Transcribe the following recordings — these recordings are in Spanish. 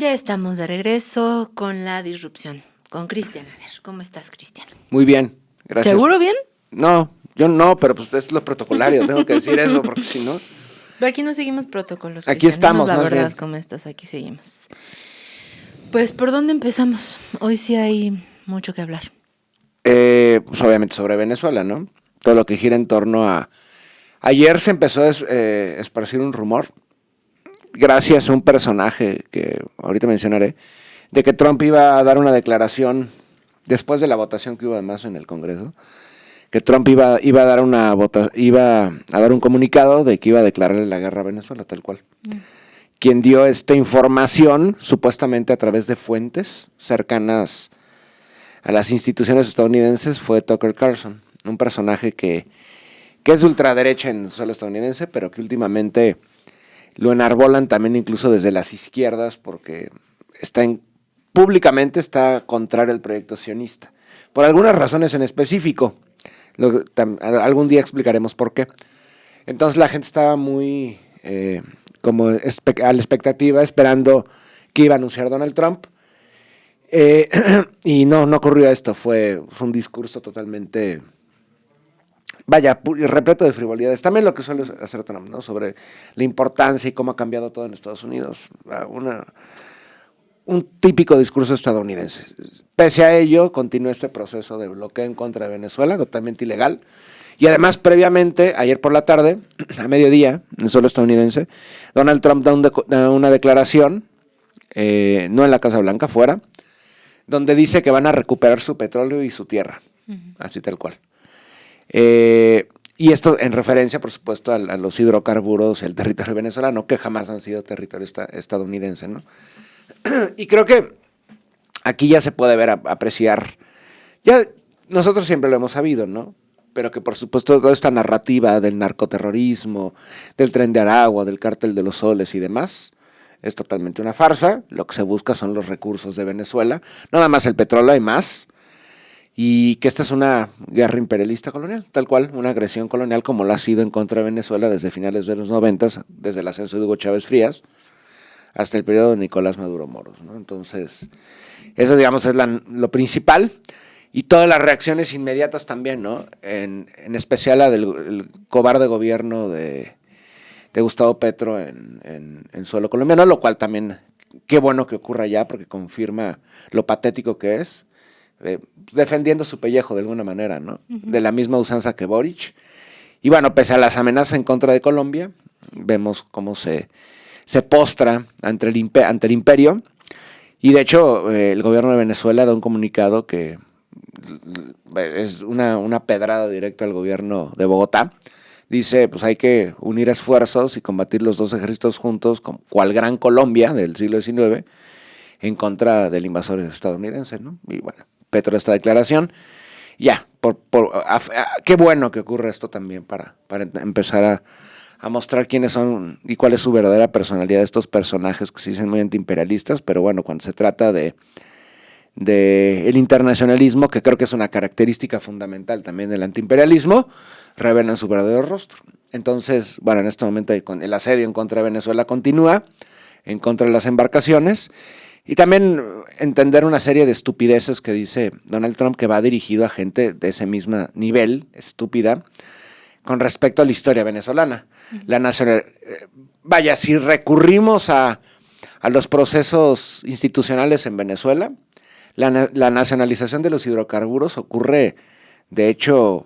ya estamos de regreso con la disrupción, con Cristian. A ver, ¿cómo estás, Cristian? Muy bien, gracias. ¿Seguro bien? No, yo no, pero pues es lo protocolario, tengo que decir eso, porque si no... Pero aquí no seguimos protocolos, Aquí estamos, la más verdad, bien. ¿cómo estás? Aquí seguimos. Pues, ¿por dónde empezamos? Hoy sí hay mucho que hablar. Pues obviamente sobre Venezuela, ¿no? Todo lo que gira en torno a... Ayer se empezó a esparcir un rumor, gracias a un personaje que ahorita mencionaré, de que Trump iba a dar una declaración después de la votación que hubo además en el Congreso, que Trump iba a dar un comunicado de que iba a declararle la guerra a Venezuela, tal cual. Quien dio esta información, supuestamente a través de fuentes cercanas a las instituciones estadounidenses, fue Tucker Carlson, un personaje que es de ultraderecha en el suelo estadounidense, pero que últimamente lo enarbolan también incluso desde las izquierdas, porque públicamente está contrario al proyecto sionista, por algunas razones en específico. Algún día explicaremos por qué. Entonces la gente estaba muy como a la expectativa, esperando que iba a anunciar Donald Trump. Y no ocurrió esto. Fue un discurso totalmente, repleto de frivolidades. También lo que suele hacer Trump, ¿no? Sobre la importancia y cómo ha cambiado todo en Estados Unidos. Un típico discurso estadounidense. Pese a ello, continúa este proceso de bloqueo en contra de Venezuela, totalmente ilegal. Y además, previamente, ayer por la tarde, a mediodía, en el suelo estadounidense, Donald Trump da una declaración, no en la Casa Blanca, fuera, donde dice que van a recuperar su petróleo y su tierra, así tal cual. Y esto en referencia, por supuesto, a los hidrocarburos, el territorio venezolano, que jamás han sido territorio estadounidense, ¿no? Y creo que aquí ya se puede apreciar, ya nosotros siempre lo hemos sabido, ¿no? Pero que por supuesto toda esta narrativa del narcoterrorismo, del Tren de Aragua, del Cártel de los Soles y demás, es totalmente una farsa. Lo que se busca son los recursos de Venezuela, no nada más el petróleo, hay más, y que esta es una guerra imperialista colonial, tal cual, una agresión colonial como lo ha sido en contra de Venezuela desde finales de los 90, desde el ascenso de Hugo Chávez Frías, hasta el periodo de Nicolás Maduro Moros, ¿no? Entonces, eso digamos es lo principal, y todas las reacciones inmediatas también, ¿no? En especial la del cobarde gobierno de Gustavo Petro en suelo colombiano, lo cual también, qué bueno que ocurra allá, porque confirma lo patético que es, defendiendo su pellejo de alguna manera, ¿no? De la misma usanza que Boric. Y bueno, pese a las amenazas en contra de Colombia, vemos cómo se postra ante el imperio, y de hecho el gobierno de Venezuela da un comunicado que es una pedrada directa al gobierno de Bogotá. Dice, pues hay que unir esfuerzos y combatir los dos ejércitos juntos, como cual Gran Colombia del siglo XIX, en contra del invasor estadounidense, ¿no? Y bueno, Petro esta declaración, ya, qué bueno que ocurre esto también para empezar a mostrar quiénes son y cuál es su verdadera personalidad de estos personajes que se dicen muy antiimperialistas, pero bueno, cuando se trata de el internacionalismo, que creo que es una característica fundamental también del antiimperialismo, revelan su verdadero rostro. Entonces, bueno, en este momento el asedio en contra de Venezuela continúa, en contra de las embarcaciones, y también entender una serie de estupideces que dice Donald Trump, que va dirigido a gente de ese mismo nivel, estúpida, con respecto a la historia venezolana. Si recurrimos a los procesos institucionales en Venezuela, la nacionalización de los hidrocarburos ocurre, de hecho,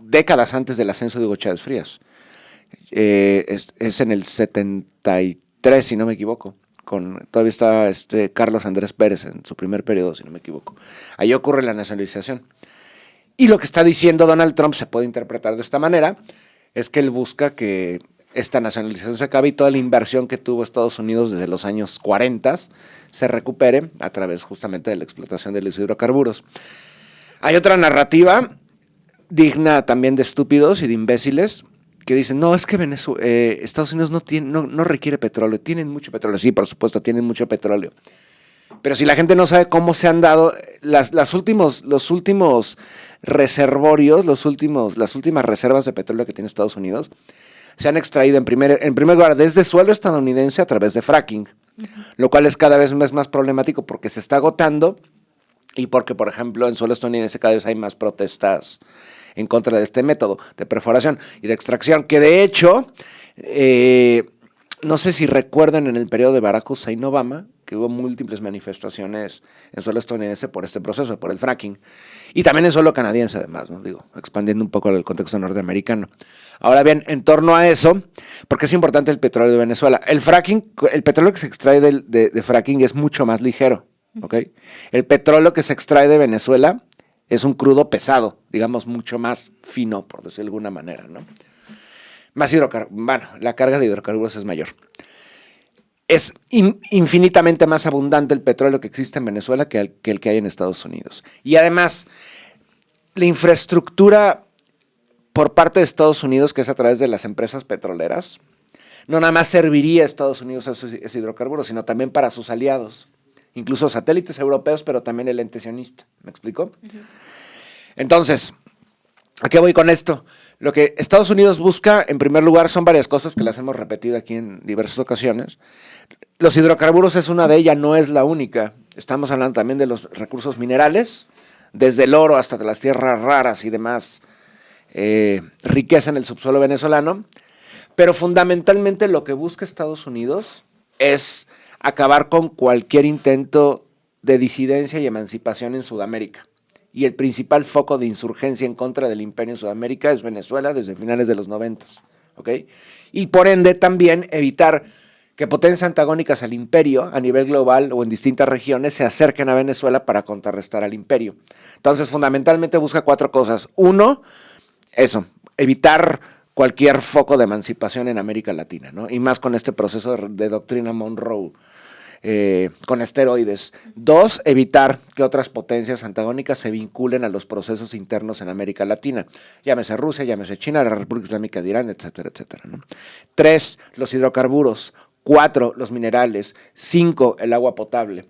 décadas antes del ascenso de Hugo Chávez Frías. Es en el 73, si no me equivoco. Todavía está Carlos Andrés Pérez en su primer periodo, si no me equivoco. Ahí ocurre la nacionalización. Y lo que está diciendo Donald Trump se puede interpretar de esta manera, es que él busca que esta nacionalización se acabe y toda la inversión que tuvo Estados Unidos desde los años 40 se recupere a través justamente de la explotación de los hidrocarburos. Hay otra narrativa digna también de estúpidos y de imbéciles que dicen, no, es que Estados Unidos no requiere petróleo, tienen mucho petróleo. Sí, por supuesto, tienen mucho petróleo. Pero si la gente no sabe cómo se han dado los últimos reservorios, las últimas reservas de petróleo que tiene Estados Unidos, se han extraído en primer lugar desde suelo estadounidense a través de fracking. lo cual es cada vez más problemático porque se está agotando y porque, por ejemplo, en suelo estadounidense cada vez hay más protestas en contra de este método de perforación y de extracción, que de hecho, no sé si recuerdan en el periodo de Barack Hussein Obama, que hubo múltiples manifestaciones en suelo estadounidense por este proceso, por el fracking, y también en suelo canadiense además, ¿no? Digo, expandiendo un poco el contexto norteamericano. Ahora bien, en torno a eso, porque es importante el petróleo de Venezuela, el fracking, el petróleo que se extrae de fracking es mucho más ligero, ¿ok? El petróleo que se extrae de Venezuela es un crudo pesado, digamos, mucho más fino, por decirlo de alguna manera, ¿no? Más bueno, la carga de hidrocarburos es mayor. Es infinitamente más abundante el petróleo que existe en Venezuela que el que hay en Estados Unidos. Y además, la infraestructura por parte de Estados Unidos, que es a través de las empresas petroleras, no nada más serviría a Estados Unidos a ese hidrocarburo, sino también para sus aliados, incluso satélites europeos, pero también el ente sionista. ¿Me explico? Uh-huh. Entonces, ¿a qué voy con esto? Lo que Estados Unidos busca, en primer lugar, son varias cosas que las hemos repetido aquí en diversas ocasiones. Los hidrocarburos es una de ellas, no es la única. Estamos hablando también de los recursos minerales, desde el oro hasta de las tierras raras y demás, riqueza en el subsuelo venezolano. Pero fundamentalmente lo que busca Estados Unidos es acabar con cualquier intento de disidencia y emancipación en Sudamérica. Y el principal foco de insurgencia en contra del imperio en Sudamérica es Venezuela desde finales de los 90, ¿ok? Y por ende también evitar que potencias antagónicas al imperio a nivel global o en distintas regiones se acerquen a Venezuela para contrarrestar al imperio. Entonces, fundamentalmente busca 4 cosas. 1, eso, evitar cualquier foco de emancipación en América Latina, ¿no? Y más con este proceso de doctrina Monroe, con esteroides. 2, evitar que otras potencias antagónicas se vinculen a los procesos internos en América Latina. Llámese Rusia, llámese China, la República Islámica de Irán, etcétera, etcétera, ¿no? 3, los hidrocarburos. 4, los minerales. 5, el agua potable.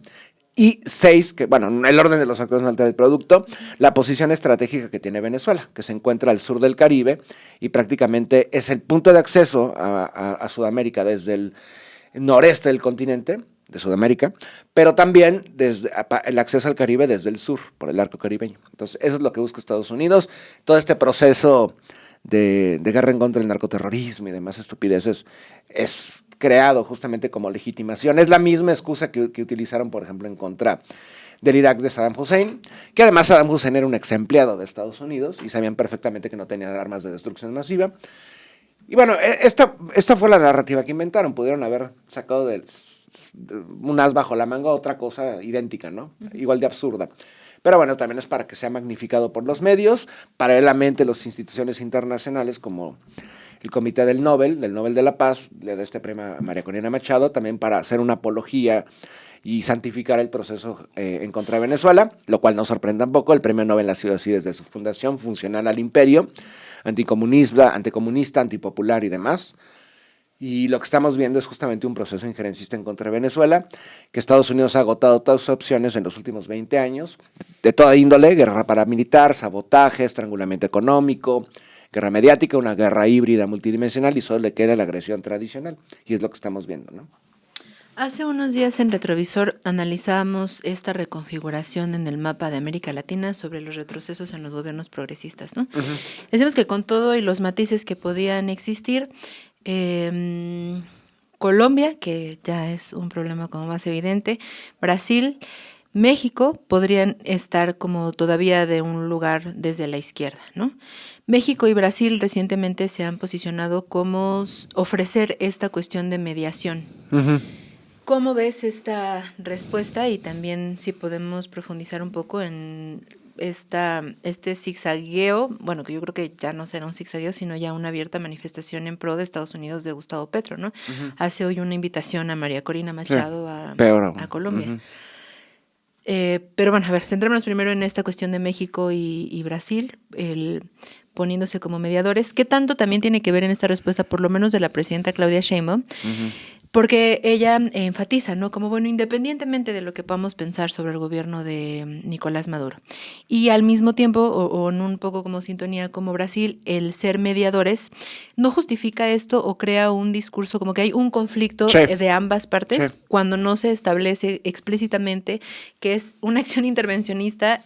Y 6, que bueno, el orden de los factores no altera el producto, la posición estratégica que tiene Venezuela, que se encuentra al sur del Caribe y prácticamente es el punto de acceso a Sudamérica desde el noreste del continente de Sudamérica, pero también desde el acceso al Caribe desde el sur, por el arco caribeño. Entonces, eso es lo que busca Estados Unidos. Todo este proceso de guerra en contra del narcoterrorismo y demás estupideces es creado justamente como legitimación. Es la misma excusa que utilizaron, por ejemplo, en contra del Irak de Saddam Hussein, que además Saddam Hussein era un ex empleado de Estados Unidos y sabían perfectamente que no tenía armas de destrucción masiva. Y bueno, esta fue la narrativa que inventaron. Pudieron haber sacado de un as bajo la manga otra cosa idéntica, ¿no? Igual de absurda. Pero bueno, también es para que sea magnificado por los medios, paralelamente las instituciones internacionales como el Comité del Nobel de la Paz, le da este premio a María Corina Machado, también para hacer una apología y santificar el proceso en contra de Venezuela, lo cual no sorprende tampoco. El premio Nobel ha sido así desde su fundación, funcional al imperio, anticomunista, antipopular y demás. Y lo que estamos viendo es justamente un proceso injerencista en contra de Venezuela, que Estados Unidos ha agotado todas sus opciones en los últimos 20 años, de toda índole: guerra paramilitar, sabotaje, estrangulamiento económico, guerra mediática, una guerra híbrida multidimensional, y solo le queda la agresión tradicional. Y es lo que estamos viendo, ¿no? Hace unos días en Retrovisor analizábamos esta reconfiguración en el mapa de América Latina sobre los retrocesos en los gobiernos progresistas, ¿no? Uh-huh. Decimos que con todo y los matices que podían existir, Colombia, que ya es un problema como más evidente, Brasil, México podrían estar como todavía de un lugar desde la izquierda, ¿no? México y Brasil recientemente se han posicionado como ofrecer esta cuestión de mediación. Uh-huh. ¿Cómo ves esta respuesta? Y también si podemos profundizar un poco en este zigzagueo, bueno, que yo creo que ya no será un zigzagueo, sino ya una abierta manifestación en pro de Estados Unidos de Gustavo Petro, ¿no? Uh-huh. Hace hoy una invitación a María Corina Machado a Colombia. Uh-huh. Pero bueno, a ver, centrémonos primero en esta cuestión de México y Brasil, poniéndose como mediadores. ¿Qué tanto también tiene que ver en esta respuesta, por lo menos de la presidenta Claudia Sheinbaum? Uh-huh. Porque ella enfatiza, ¿no? Como, bueno, independientemente de lo que podamos pensar sobre el gobierno de Nicolás Maduro, y al mismo tiempo, o en un poco como sintonía como Brasil, el ser mediadores no justifica esto o crea un discurso como que hay un conflicto Sí, de ambas partes sí. cuando no se establece explícitamente que es una acción intervencionista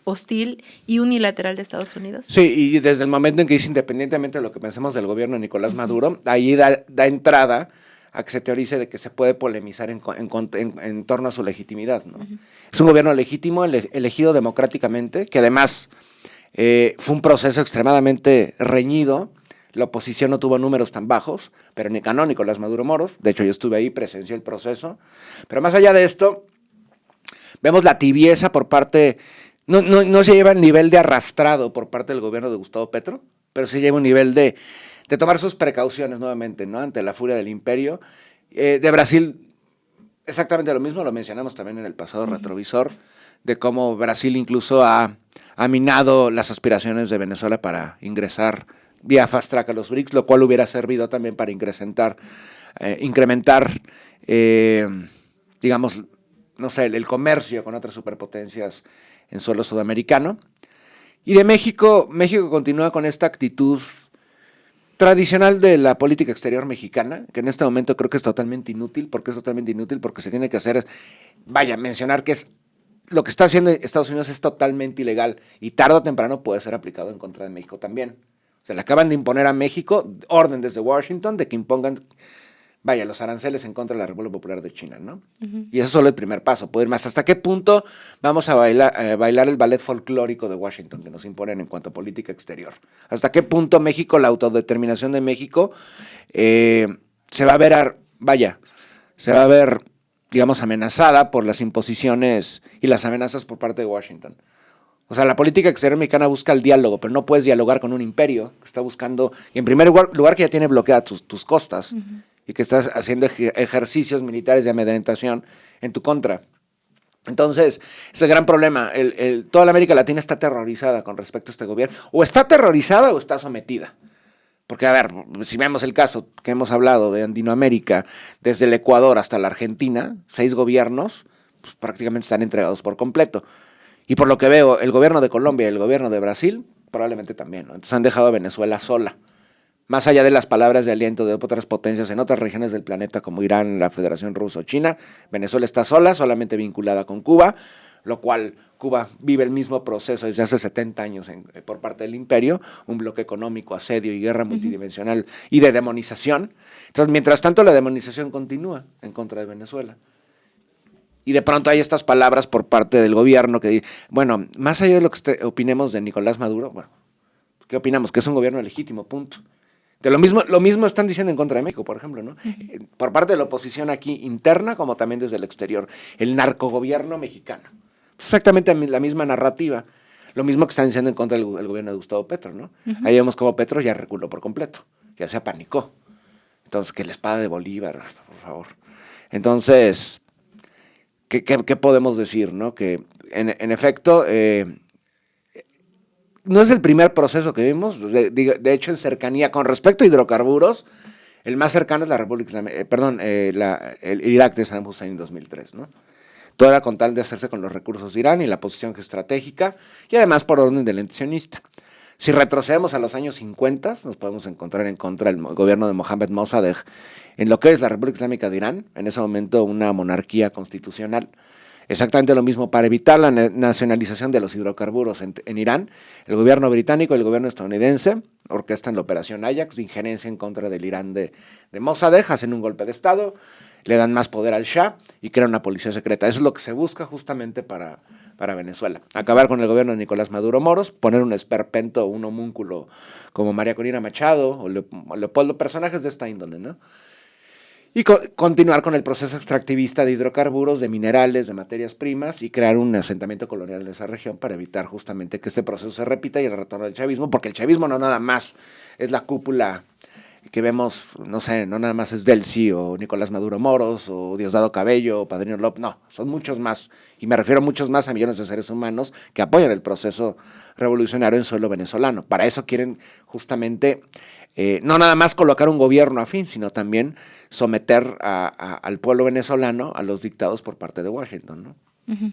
hostil y unilateral de Estados Unidos. Sí, y desde el momento en que dice independientemente de lo que pensemos del gobierno de Nicolás Maduro, ahí da entrada a que se teorice de que se puede polemizar en torno a su legitimidad, ¿no? Es un gobierno legítimo, elegido democráticamente, que además fue un proceso extremadamente reñido. La oposición no tuvo números tan bajos, pero ni ganó Nicolás Maduro Moros. De hecho, yo estuve ahí, presencié el proceso. Pero más allá de esto, vemos la tibieza por parte. No se lleva el nivel de arrastrado por parte del gobierno de Gustavo Petro, pero se lleva un nivel de tomar sus precauciones nuevamente, ¿no? Ante la furia del imperio. De Brasil, exactamente lo mismo, lo mencionamos también en el pasado retrovisor, de cómo Brasil incluso ha minado las aspiraciones de Venezuela para ingresar vía fast track a los BRICS, lo cual hubiera servido también para incrementar, digamos, no sé, el comercio con otras superpotencias en suelo sudamericano. Y de México continúa con esta actitud tradicional de la política exterior mexicana, que en este momento creo que es totalmente inútil. ¿Por qué es totalmente inútil? Porque se tiene que hacer, mencionar que es lo que está haciendo Estados Unidos es totalmente ilegal y tarde o temprano puede ser aplicado en contra de México también. Se le acaban de imponer a México orden desde Washington de que impongan los aranceles en contra de la República Popular de China, ¿no? Y eso es solo el primer paso, puede ir más. ¿Hasta qué punto vamos a bailar el ballet folclórico de Washington que nos imponen en cuanto a política exterior? ¿Hasta qué punto México, la autodeterminación de México, se va a ver, digamos, amenazada por las imposiciones y las amenazas por parte de Washington? O sea, la política exterior mexicana busca el diálogo, pero no puedes dialogar con un imperio que está buscando, en primer lugar que ya tiene bloqueadas tus costas, y que estás haciendo ejercicios militares de amedrentación en tu contra. Entonces, es el gran problema. Toda la América Latina está aterrorizada con respecto a este gobierno. O está aterrorizada o está sometida. Porque, a ver, si vemos el caso que hemos hablado de Andinoamérica, desde el Ecuador hasta la Argentina, 6 gobiernos pues, prácticamente están entregados por completo. Y por lo que veo, el gobierno de Colombia y el gobierno de Brasil probablemente también, ¿no? Entonces han dejado a Venezuela sola. Más allá de las palabras de aliento de otras potencias en otras regiones del planeta como Irán, la Federación Rusa o China, Venezuela está sola, solamente vinculada con Cuba, lo cual Cuba vive el mismo proceso desde hace 70 años por parte del imperio, un bloque económico, asedio y guerra multidimensional y de demonización. Entonces, mientras tanto, la demonización continúa en contra de Venezuela. Y de pronto hay estas palabras por parte del gobierno que dicen, bueno, más allá de lo que opinemos de Nicolás Maduro, bueno, ¿qué opinamos? Que es un gobierno legítimo, punto. De lo mismo están diciendo en contra de México, por ejemplo, ¿no? Por parte de la oposición aquí interna, como también desde el exterior. El narcogobierno mexicano. Exactamente la misma narrativa. Lo mismo que están diciendo en contra del gobierno de Gustavo Petro, ¿no? Ahí vemos como Petro ya reculó por completo. Ya se apanicó. Entonces, que la espada de Bolívar, por favor. Entonces, ¿qué podemos decir, no? Que, en efecto... no es el primer proceso que vimos, de hecho en cercanía con respecto a hidrocarburos, el más cercano es la República Islámica, el Irak de Saddam Hussein en 2003, ¿no? Todo era con tal de hacerse con los recursos de Irán y la posición estratégica, y además por orden del sionista. Si retrocedemos a los años 50, nos podemos encontrar en contra del gobierno de Mohammad Mossadegh en lo que es la República Islámica de Irán, en ese momento una monarquía constitucional. Exactamente lo mismo, para evitar la nacionalización de los hidrocarburos en Irán, el gobierno británico y el gobierno estadounidense orquestan la operación Ajax de injerencia en contra del Irán de Mossadegh, hacen un golpe de Estado, le dan más poder al Shah y crean una policía secreta. Eso es lo que se busca justamente para Venezuela. Acabar con el gobierno de Nicolás Maduro Moros, poner un esperpento, un homúnculo como María Corina Machado o Leopoldo, personajes de esta índole, ¿no? Y continuar con el proceso extractivista de hidrocarburos, de minerales, de materias primas y crear un asentamiento colonial en esa región para evitar justamente que este proceso se repita y el retorno del chavismo, porque el chavismo no nada más es la cúpula que vemos, no sé, no nada más es Delcy o Nicolás Maduro Moros o Diosdado Cabello o Padrino López, no, son muchos más, y me refiero a muchos más a millones de seres humanos que apoyan el proceso revolucionario en suelo venezolano. Para eso quieren justamente no nada más colocar un gobierno afín, sino también someter al pueblo venezolano a los dictados por parte de Washington, ¿no? Uh-huh.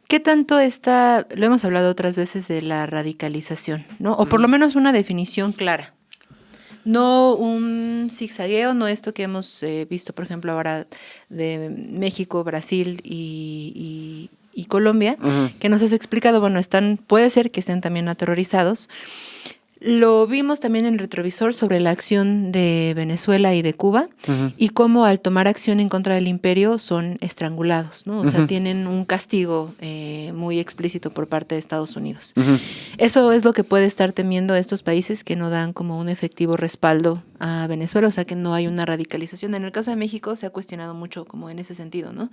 ¿Qué tanto está, lo hemos hablado otras veces, de la radicalización, ¿no? O por lo menos una definición clara. No un zigzagueo, no esto que hemos visto, por ejemplo, ahora de México, Brasil y Colombia, que nos has explicado, bueno, puede ser que estén también aterrorizados. Lo vimos también en el retrovisor sobre la acción de Venezuela y de Cuba, y cómo al tomar acción en contra del imperio son estrangulados, ¿no? O sea, tienen un castigo muy explícito por parte de Estados Unidos. Eso es lo que puede estar temiendo estos países que no dan como un efectivo respaldo a Venezuela, o sea, que no hay una radicalización. En el caso de México se ha cuestionado mucho como en ese sentido, ¿no?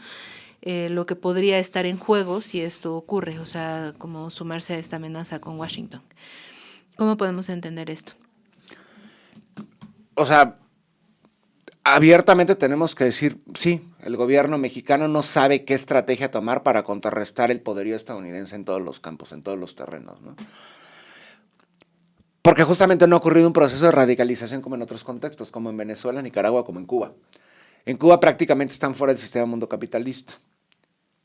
Lo que podría estar en juego si esto ocurre, o sea, como sumarse a esta amenaza con Washington. ¿Cómo podemos entender esto? O sea, abiertamente tenemos que decir, sí, el gobierno mexicano no sabe qué estrategia tomar para contrarrestar el poderío estadounidense en todos los campos, en todos los terrenos, ¿no? Porque justamente no ha ocurrido un proceso de radicalización como en otros contextos, como en Venezuela, Nicaragua, como en Cuba. En Cuba prácticamente están fuera del sistema mundo capitalista.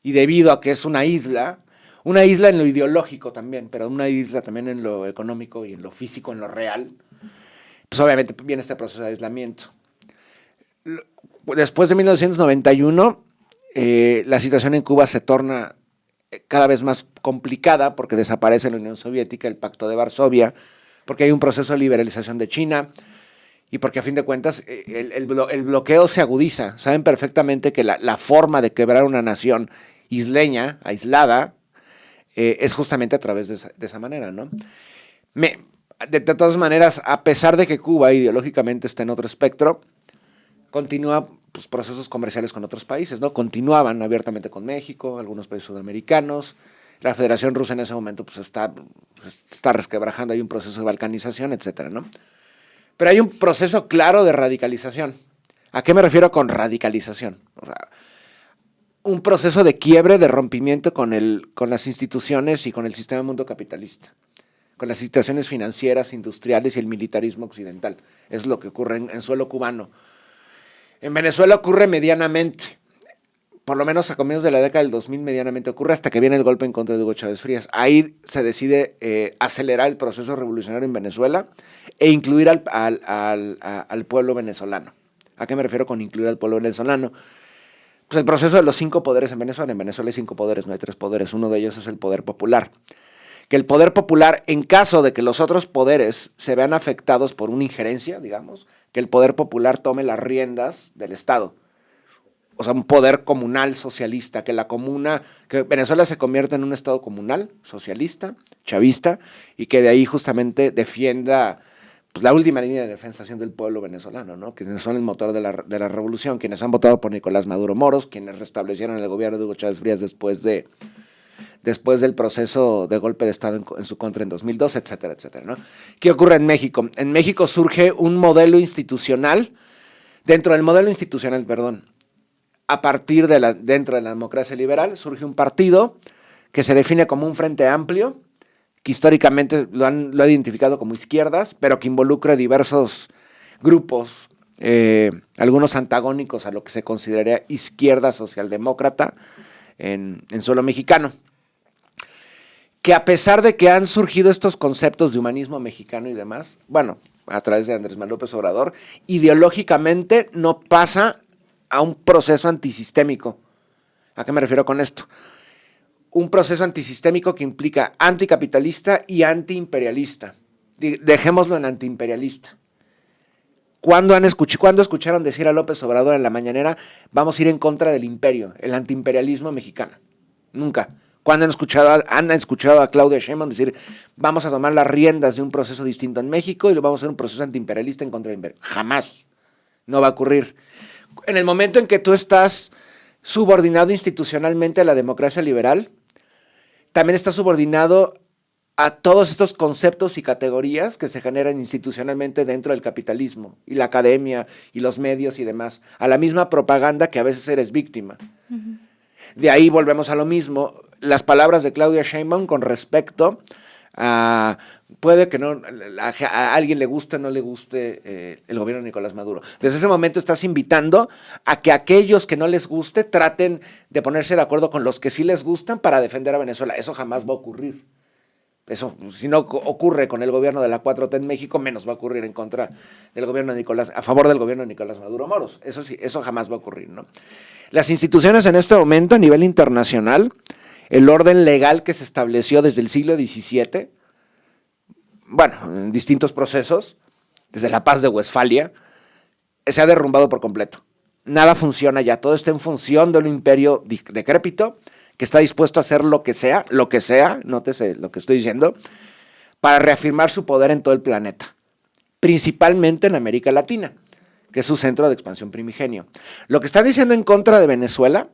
Y debido a que es una isla en lo ideológico también, pero una isla también en lo económico y en lo físico, en lo real, pues obviamente viene este proceso de aislamiento. Después de 1991, la situación en Cuba se torna cada vez más complicada porque desaparece la Unión Soviética, el Pacto de Varsovia, porque hay un proceso de liberalización de China y porque a fin de cuentas el bloqueo se agudiza. Saben perfectamente que la forma de quebrar una nación isleña, aislada, es justamente a través de esa manera, ¿no? De todas maneras, a pesar de que Cuba ideológicamente está en otro espectro, continúa pues, procesos comerciales con otros países, ¿no? Continuaban abiertamente con México, algunos países sudamericanos. La Federación Rusa en ese momento pues, está resquebrajando, hay un proceso de balcanización, etcétera, ¿no? Pero hay un proceso claro de radicalización. ¿A qué me refiero con radicalización? O sea, un proceso de quiebre, de rompimiento con las instituciones y con el sistema mundo capitalista, con las situaciones financieras, industriales y el militarismo occidental. Es lo que ocurre en suelo cubano. En Venezuela ocurre medianamente, por lo menos a comienzos de la década del 2000 medianamente ocurre hasta que viene el golpe en contra de Hugo Chávez Frías. Ahí se decide acelerar el proceso revolucionario en Venezuela e incluir al pueblo venezolano. ¿A qué me refiero con incluir al pueblo venezolano? Pues el proceso de los 5 poderes en Venezuela. En Venezuela hay 5 poderes, no hay 3 poderes. Uno de ellos es el poder popular. Que el poder popular, en caso de que los otros poderes se vean afectados por una injerencia, digamos, que el poder popular tome las riendas del Estado. O sea, un poder comunal socialista, que Venezuela se convierta en un Estado comunal, socialista, chavista, y que de ahí justamente defienda pues, la última línea de defensa del pueblo venezolano, ¿no? Quienes son el motor de la revolución, quienes han votado por Nicolás Maduro Moros, quienes restablecieron el gobierno de Hugo Chávez Frías después del proceso de golpe de Estado en su contra en 2002, etcétera, etcétera, ¿no? ¿Qué ocurre en México? En México surge un modelo institucional, a partir dentro de la democracia liberal, surge un partido que se define como un frente amplio, que históricamente lo ha identificado como izquierdas, pero que involucra diversos grupos, algunos antagónicos a lo que se consideraría izquierda socialdemócrata en suelo mexicano. Que a pesar de que han surgido estos conceptos de humanismo mexicano y demás, bueno, a través de Andrés Manuel López Obrador, ideológicamente no pasa a un proceso antisistémico. ¿A qué me refiero con esto? Un proceso antisistémico que implica anticapitalista y antiimperialista. Dejémoslo en antiimperialista. ¿Cuándo escucharon decir a López Obrador en la mañanera, vamos a ir en contra del imperio, el antiimperialismo mexicano? Nunca. ¿Cuándo han escuchado a Claudia Sheinbaum decir, vamos a tomar las riendas de un proceso distinto en México y lo vamos a hacer un proceso antiimperialista en contra del imperio? Jamás. No va a ocurrir. En el momento en que tú estás subordinado institucionalmente a la democracia liberal, también estás subordinado a todos estos conceptos y categorías que se generan institucionalmente dentro del capitalismo y la academia y los medios y demás, a la misma propaganda que a veces eres víctima. De ahí volvemos a lo mismo, las palabras de Claudia Sheinbaum con respecto Puede que no a alguien le guste o no le guste el gobierno de Nicolás Maduro. Desde ese momento estás invitando a que aquellos que no les guste traten de ponerse de acuerdo con los que sí les gustan para defender a Venezuela. Eso jamás va a ocurrir. Eso, si no ocurre con el gobierno de la 4T en México, menos va a ocurrir en contra del gobierno de a favor del gobierno de Nicolás Maduro Moros. Eso sí, eso jamás va a ocurrir, ¿no? Las instituciones en este momento a nivel internacional, el orden legal que se estableció desde el siglo XVII, bueno, en distintos procesos, desde la Paz de Westfalia, se ha derrumbado por completo. Nada funciona ya, todo está en función de un imperio decrépito que está dispuesto a hacer lo que sea, nótese lo que estoy diciendo, para reafirmar su poder en todo el planeta, principalmente en América Latina, que es su centro de expansión primigenio. Lo que está diciendo en contra de Venezuela,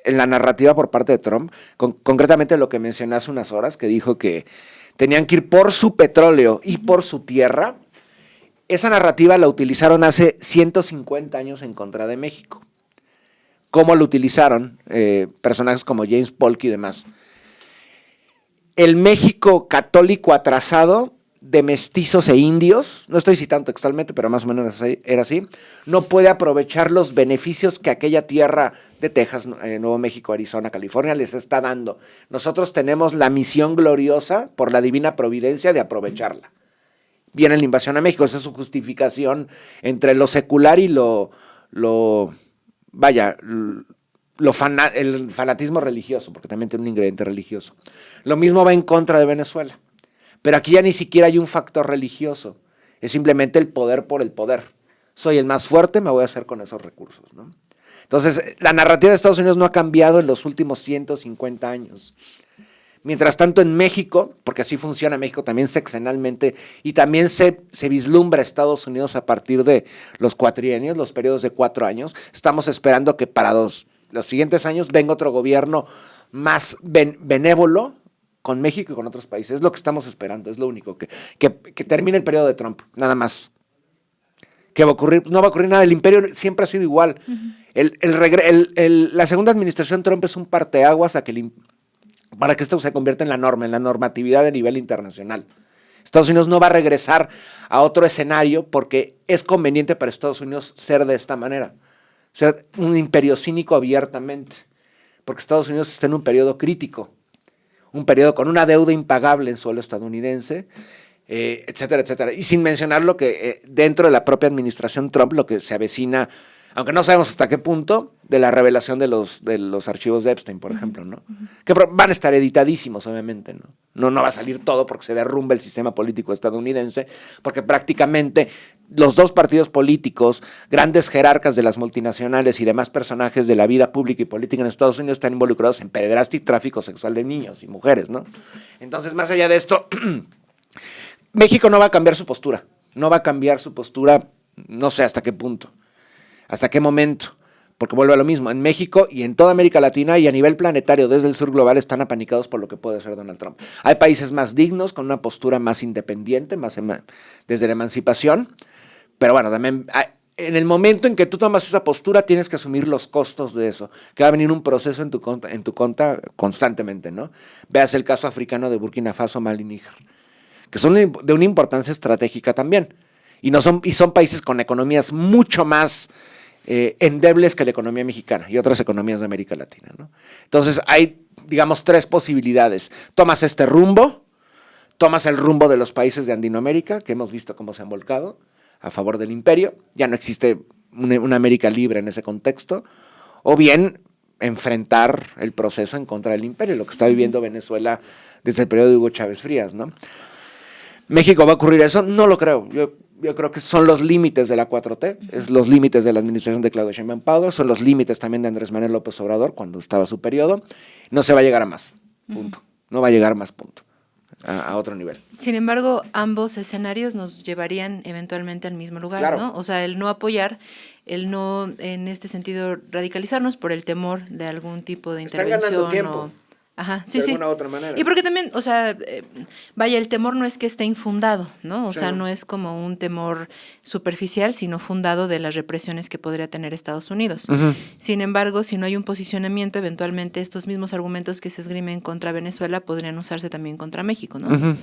en la narrativa por parte de Trump, concretamente lo que mencioné hace unas horas, que dijo que tenían que ir por su petróleo y por su tierra, esa narrativa la utilizaron hace 150 años en contra de México. ¿Cómo lo utilizaron? Personajes como James Polk y demás. El México católico atrasado de mestizos e indios, no estoy citando textualmente, pero más o menos era así, no puede aprovechar los beneficios que aquella tierra de Texas, Nuevo México, Arizona, California les está dando. Nosotros tenemos la misión gloriosa por la divina providencia de aprovecharla. Viene la invasión a México, esa es su justificación entre lo secular y el fanatismo religioso, porque también tiene un ingrediente religioso. Lo mismo va en contra de Venezuela. Pero aquí ya ni siquiera hay un factor religioso. Es simplemente el poder por el poder. Soy el más fuerte, me voy a hacer con esos recursos, ¿no? Entonces, la narrativa de Estados Unidos no ha cambiado en los últimos 150 años. Mientras tanto, en México, porque así funciona México también sexenalmente, y también se vislumbra Estados Unidos a partir de los cuatrienios, los periodos de 4 años, estamos esperando que para los siguientes años venga otro gobierno más benévolo con México y con otros países. Es lo que estamos esperando, es lo único, que termine el periodo de Trump, nada más. ¿Qué va a ocurrir? No va a ocurrir nada, el imperio siempre ha sido igual. La segunda administración Trump es un parteaguas para que esto se convierta en la norma, en la normatividad a nivel internacional. Estados Unidos no va a regresar a otro escenario porque es conveniente para Estados Unidos ser de esta manera, ser un imperio cínico abiertamente, porque Estados Unidos está en un periodo crítico, un periodo con una deuda impagable en suelo estadounidense, etcétera, etcétera. Y sin mencionar lo que dentro de la propia administración Trump, lo que se avecina, aunque no sabemos hasta qué punto, de la revelación de los archivos de Epstein, por ejemplo, ¿no? Que van a estar editadísimos, obviamente, ¿no? No va a salir todo porque se derrumba el sistema político estadounidense, porque prácticamente los dos partidos políticos, grandes jerarcas de las multinacionales y demás personajes de la vida pública y política en Estados Unidos están involucrados en pederastia y tráfico sexual de niños y mujeres, ¿no? Entonces, más allá de esto, México no va a cambiar su postura, no sé hasta qué punto. ¿Hasta qué momento? Porque vuelve a lo mismo. En México y en toda América Latina y a nivel planetario, desde el sur global, están apanicados por lo que puede hacer Donald Trump. Hay países más dignos, con una postura más independiente, desde la emancipación. Pero bueno, también en el momento en que tú tomas esa postura, tienes que asumir los costos de eso, que va a venir un proceso en tu contra constantemente, ¿no? Veas el caso africano de Burkina Faso, Mali y Níger, que son de una importancia estratégica también. Y son países con economías mucho más endebles que la economía mexicana y otras economías de América Latina, ¿no? Entonces hay, digamos, 3 posibilidades. Tomas este rumbo, tomas el rumbo de los países de Andinoamérica, que hemos visto cómo se han volcado a favor del imperio, ya no existe una América libre en ese contexto, o bien enfrentar el proceso en contra del imperio, lo que está viviendo Venezuela desde el periodo de Hugo Chávez Frías, ¿no? ¿México va a ocurrir eso? No lo creo. Yo creo que son los límites de la 4T, es los límites de la administración de Claudia Sheinbaum Pardo, son los límites también de Andrés Manuel López Obrador cuando estaba su periodo. No se va a llegar a más, punto. No va a llegar más, punto, a otro nivel. Sin embargo, ambos escenarios nos llevarían eventualmente al mismo lugar, claro, ¿no? O sea, el no apoyar, el no, en este sentido, radicalizarnos por el temor de algún tipo de intervención. Están ganando tiempo. Ajá, sí, de sí. alguna u otra manera. Y porque también, o sea, vaya, el temor no es que esté infundado, ¿no? O sea, no es como un temor superficial, sino fundado de las represiones que podría tener Estados Unidos. Sin embargo, si no hay un posicionamiento, eventualmente estos mismos argumentos que se esgrimen contra Venezuela podrían usarse también contra México, ¿no?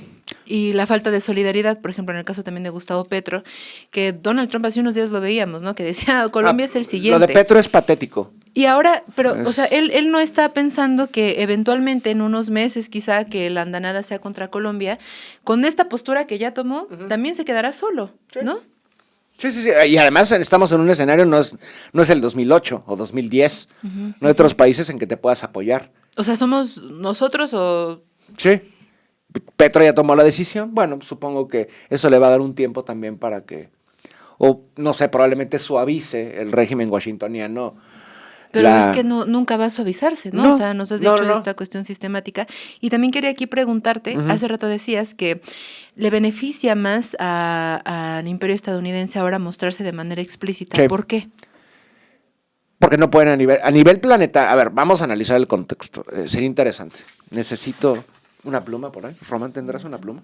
Y la falta de solidaridad, por ejemplo, en el caso también de Gustavo Petro, que Donald Trump hace unos días lo veíamos, ¿no? Que decía, Colombia es el siguiente. Lo de Petro es patético. Y ahora, pero, o sea, él no está pensando que eventualmente en unos meses quizá que la andanada sea contra Colombia, con esta postura que ya tomó, también se quedará solo, ¿no? Sí. Y además estamos en un escenario, no es el 2008 o 2010. No hay otros países en que te puedas apoyar. O sea, ¿somos nosotros o...? Sí. Petro ya tomó la decisión. Bueno, supongo que eso le va a dar un tiempo también para que, o no sé, probablemente suavice el régimen washingtoniano. Pero es que nunca va a suavizarse, ¿no? O sea, nos has dicho esta cuestión sistemática. Y también quería aquí preguntarte, hace rato decías que le beneficia más al imperio estadounidense ahora mostrarse de manera explícita. Sí. ¿Por qué? Porque no pueden a nivel planetario. A ver, vamos a analizar el contexto. Sería interesante. Necesito una pluma por ahí. Román, ¿tendrás una pluma?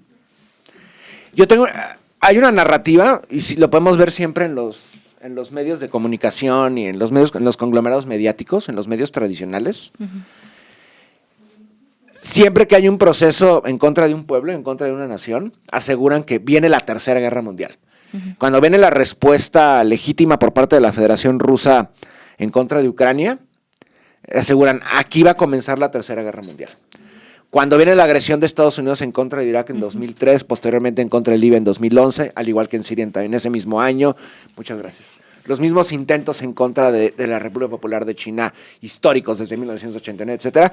Hay una narrativa, y si lo podemos ver siempre en los medios de comunicación y en los conglomerados mediáticos, en los medios tradicionales. Siempre que hay un proceso en contra de un pueblo, en contra de una nación, aseguran que viene la Tercera Guerra Mundial. Cuando viene la respuesta legítima por parte de la Federación Rusa en contra de Ucrania, aseguran, aquí va a comenzar la Tercera Guerra Mundial. Cuando viene la agresión de Estados Unidos en contra de Irak en 2003, posteriormente en contra de Libia en 2011, al igual que en Siria en ese mismo año. Muchas gracias. Los mismos intentos en contra de la República Popular de China, históricos desde 1989, etcétera.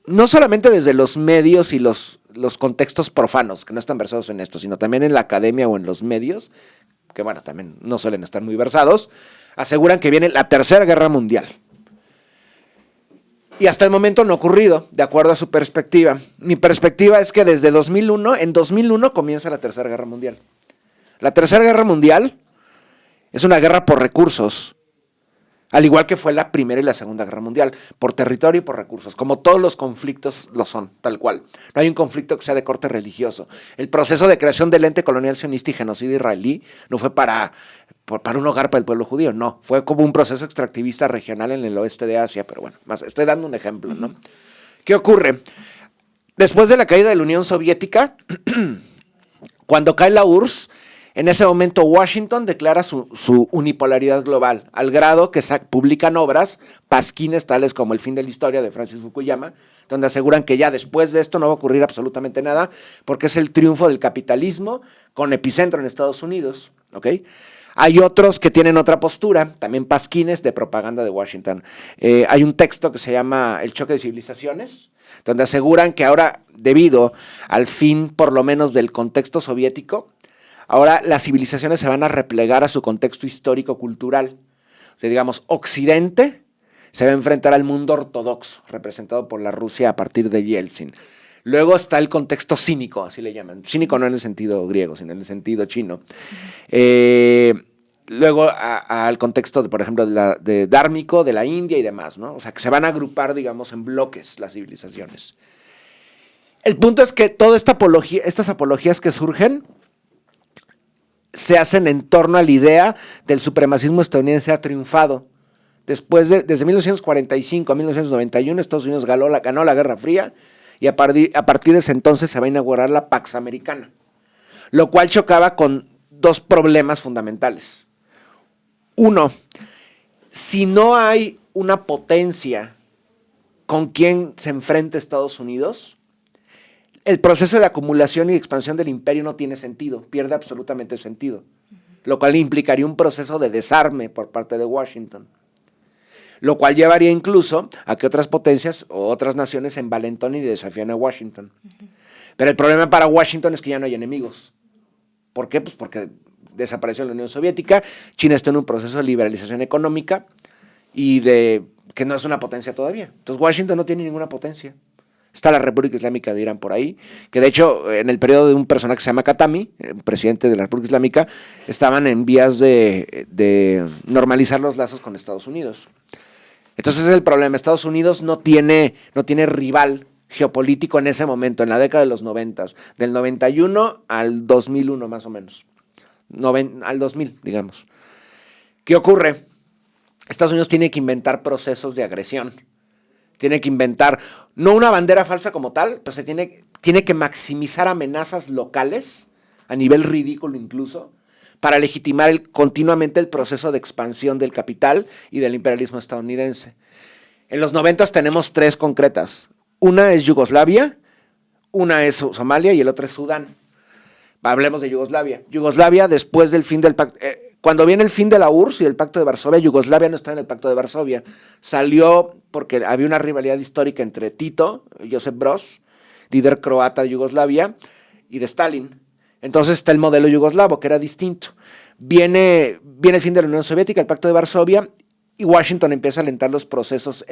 No solamente desde los medios y los contextos profanos, que no están versados en esto, sino también en la academia o en los medios, que bueno, también no suelen estar muy versados, aseguran que viene la Tercera Guerra Mundial. Y hasta el momento no ha ocurrido, de acuerdo a su perspectiva. Mi perspectiva es que desde en 2001 comienza la Tercera Guerra Mundial. La Tercera Guerra Mundial es una guerra por recursos, al igual que fue la Primera y la Segunda Guerra Mundial, por territorio y por recursos, como todos los conflictos lo son, tal cual. No hay un conflicto que sea de corte religioso. El proceso de creación del ente colonial sionista y genocidio israelí no fue para un hogar para el pueblo judío, no. Fue como un proceso extractivista regional en el oeste de Asia, pero bueno, estoy dando un ejemplo, ¿no? ¿Qué ocurre? Después de la caída de la Unión Soviética, cuando cae la URSS, en ese momento Washington declara su unipolaridad global, al grado que publican obras, pasquines tales como El fin de la historia de Francis Fukuyama, donde aseguran que ya después de esto no va a ocurrir absolutamente nada, porque es el triunfo del capitalismo con epicentro en Estados Unidos, ¿ok? Hay otros que tienen otra postura, también pasquines de propaganda de Washington. Hay un texto que se llama El choque de civilizaciones, donde aseguran que ahora, debido al fin por lo menos del contexto soviético, ahora las civilizaciones se van a replegar a su contexto histórico-cultural. O sea, digamos, Occidente se va a enfrentar al mundo ortodoxo, representado por la Rusia a partir de Yeltsin. Luego está el contexto cínico, así le llaman. Cínico no en el sentido griego, sino en el sentido chino. Luego al contexto, por ejemplo, de dármico, de la India y demás, ¿no? O sea, que se van a agrupar, digamos, en bloques las civilizaciones. El punto es que todas estas apologías que surgen se hacen en torno a la idea del supremacismo estadounidense ha triunfado. Desde 1945 a 1991, Estados Unidos ganó la Guerra Fría, y a partir de ese entonces se va a inaugurar la Pax Americana, lo cual chocaba con dos problemas fundamentales. Uno, si no hay una potencia con quien se enfrente Estados Unidos, el proceso de acumulación y expansión del imperio no tiene sentido, pierde absolutamente sentido, lo cual implicaría un proceso de desarme por parte de Washington, lo cual llevaría incluso a que otras potencias o otras naciones se envalentonen y desafíen a Washington. Pero el problema para Washington es que ya no hay enemigos. ¿Por qué? Pues porque desapareció la Unión Soviética, China está en un proceso de liberalización económica y que no es una potencia todavía. Entonces Washington no tiene ninguna potencia. Está la República Islámica de Irán por ahí, que de hecho en el periodo de un personaje que se llama Khatami, presidente de la República Islámica, estaban en vías de normalizar los lazos con Estados Unidos. Entonces ese es el problema. Estados Unidos no tiene rival geopolítico en ese momento, en la década de los 90, del 91 al 2001 más o menos, al 2000, digamos. ¿Qué ocurre? Estados Unidos tiene que inventar procesos de agresión. Tiene que inventar, no una bandera falsa como tal, pero se tiene que maximizar amenazas locales, a nivel ridículo incluso, para legitimar continuamente el proceso de expansión del capital y del imperialismo estadounidense. En los 90 tenemos 3 concretas. Una es Yugoslavia, una es Somalia y el otro es Sudán. Hablemos de Yugoslavia. Yugoslavia, después del fin del pacto, cuando viene el fin de la URSS y el Pacto de Varsovia, Yugoslavia no está en el Pacto de Varsovia. Salió porque había una rivalidad histórica entre Tito, Josip Broz, líder croata de Yugoslavia, y de Stalin. Entonces está el modelo yugoslavo, que era distinto. Viene el fin de la Unión Soviética, el Pacto de Varsovia, y Washington empieza a alentar los procesos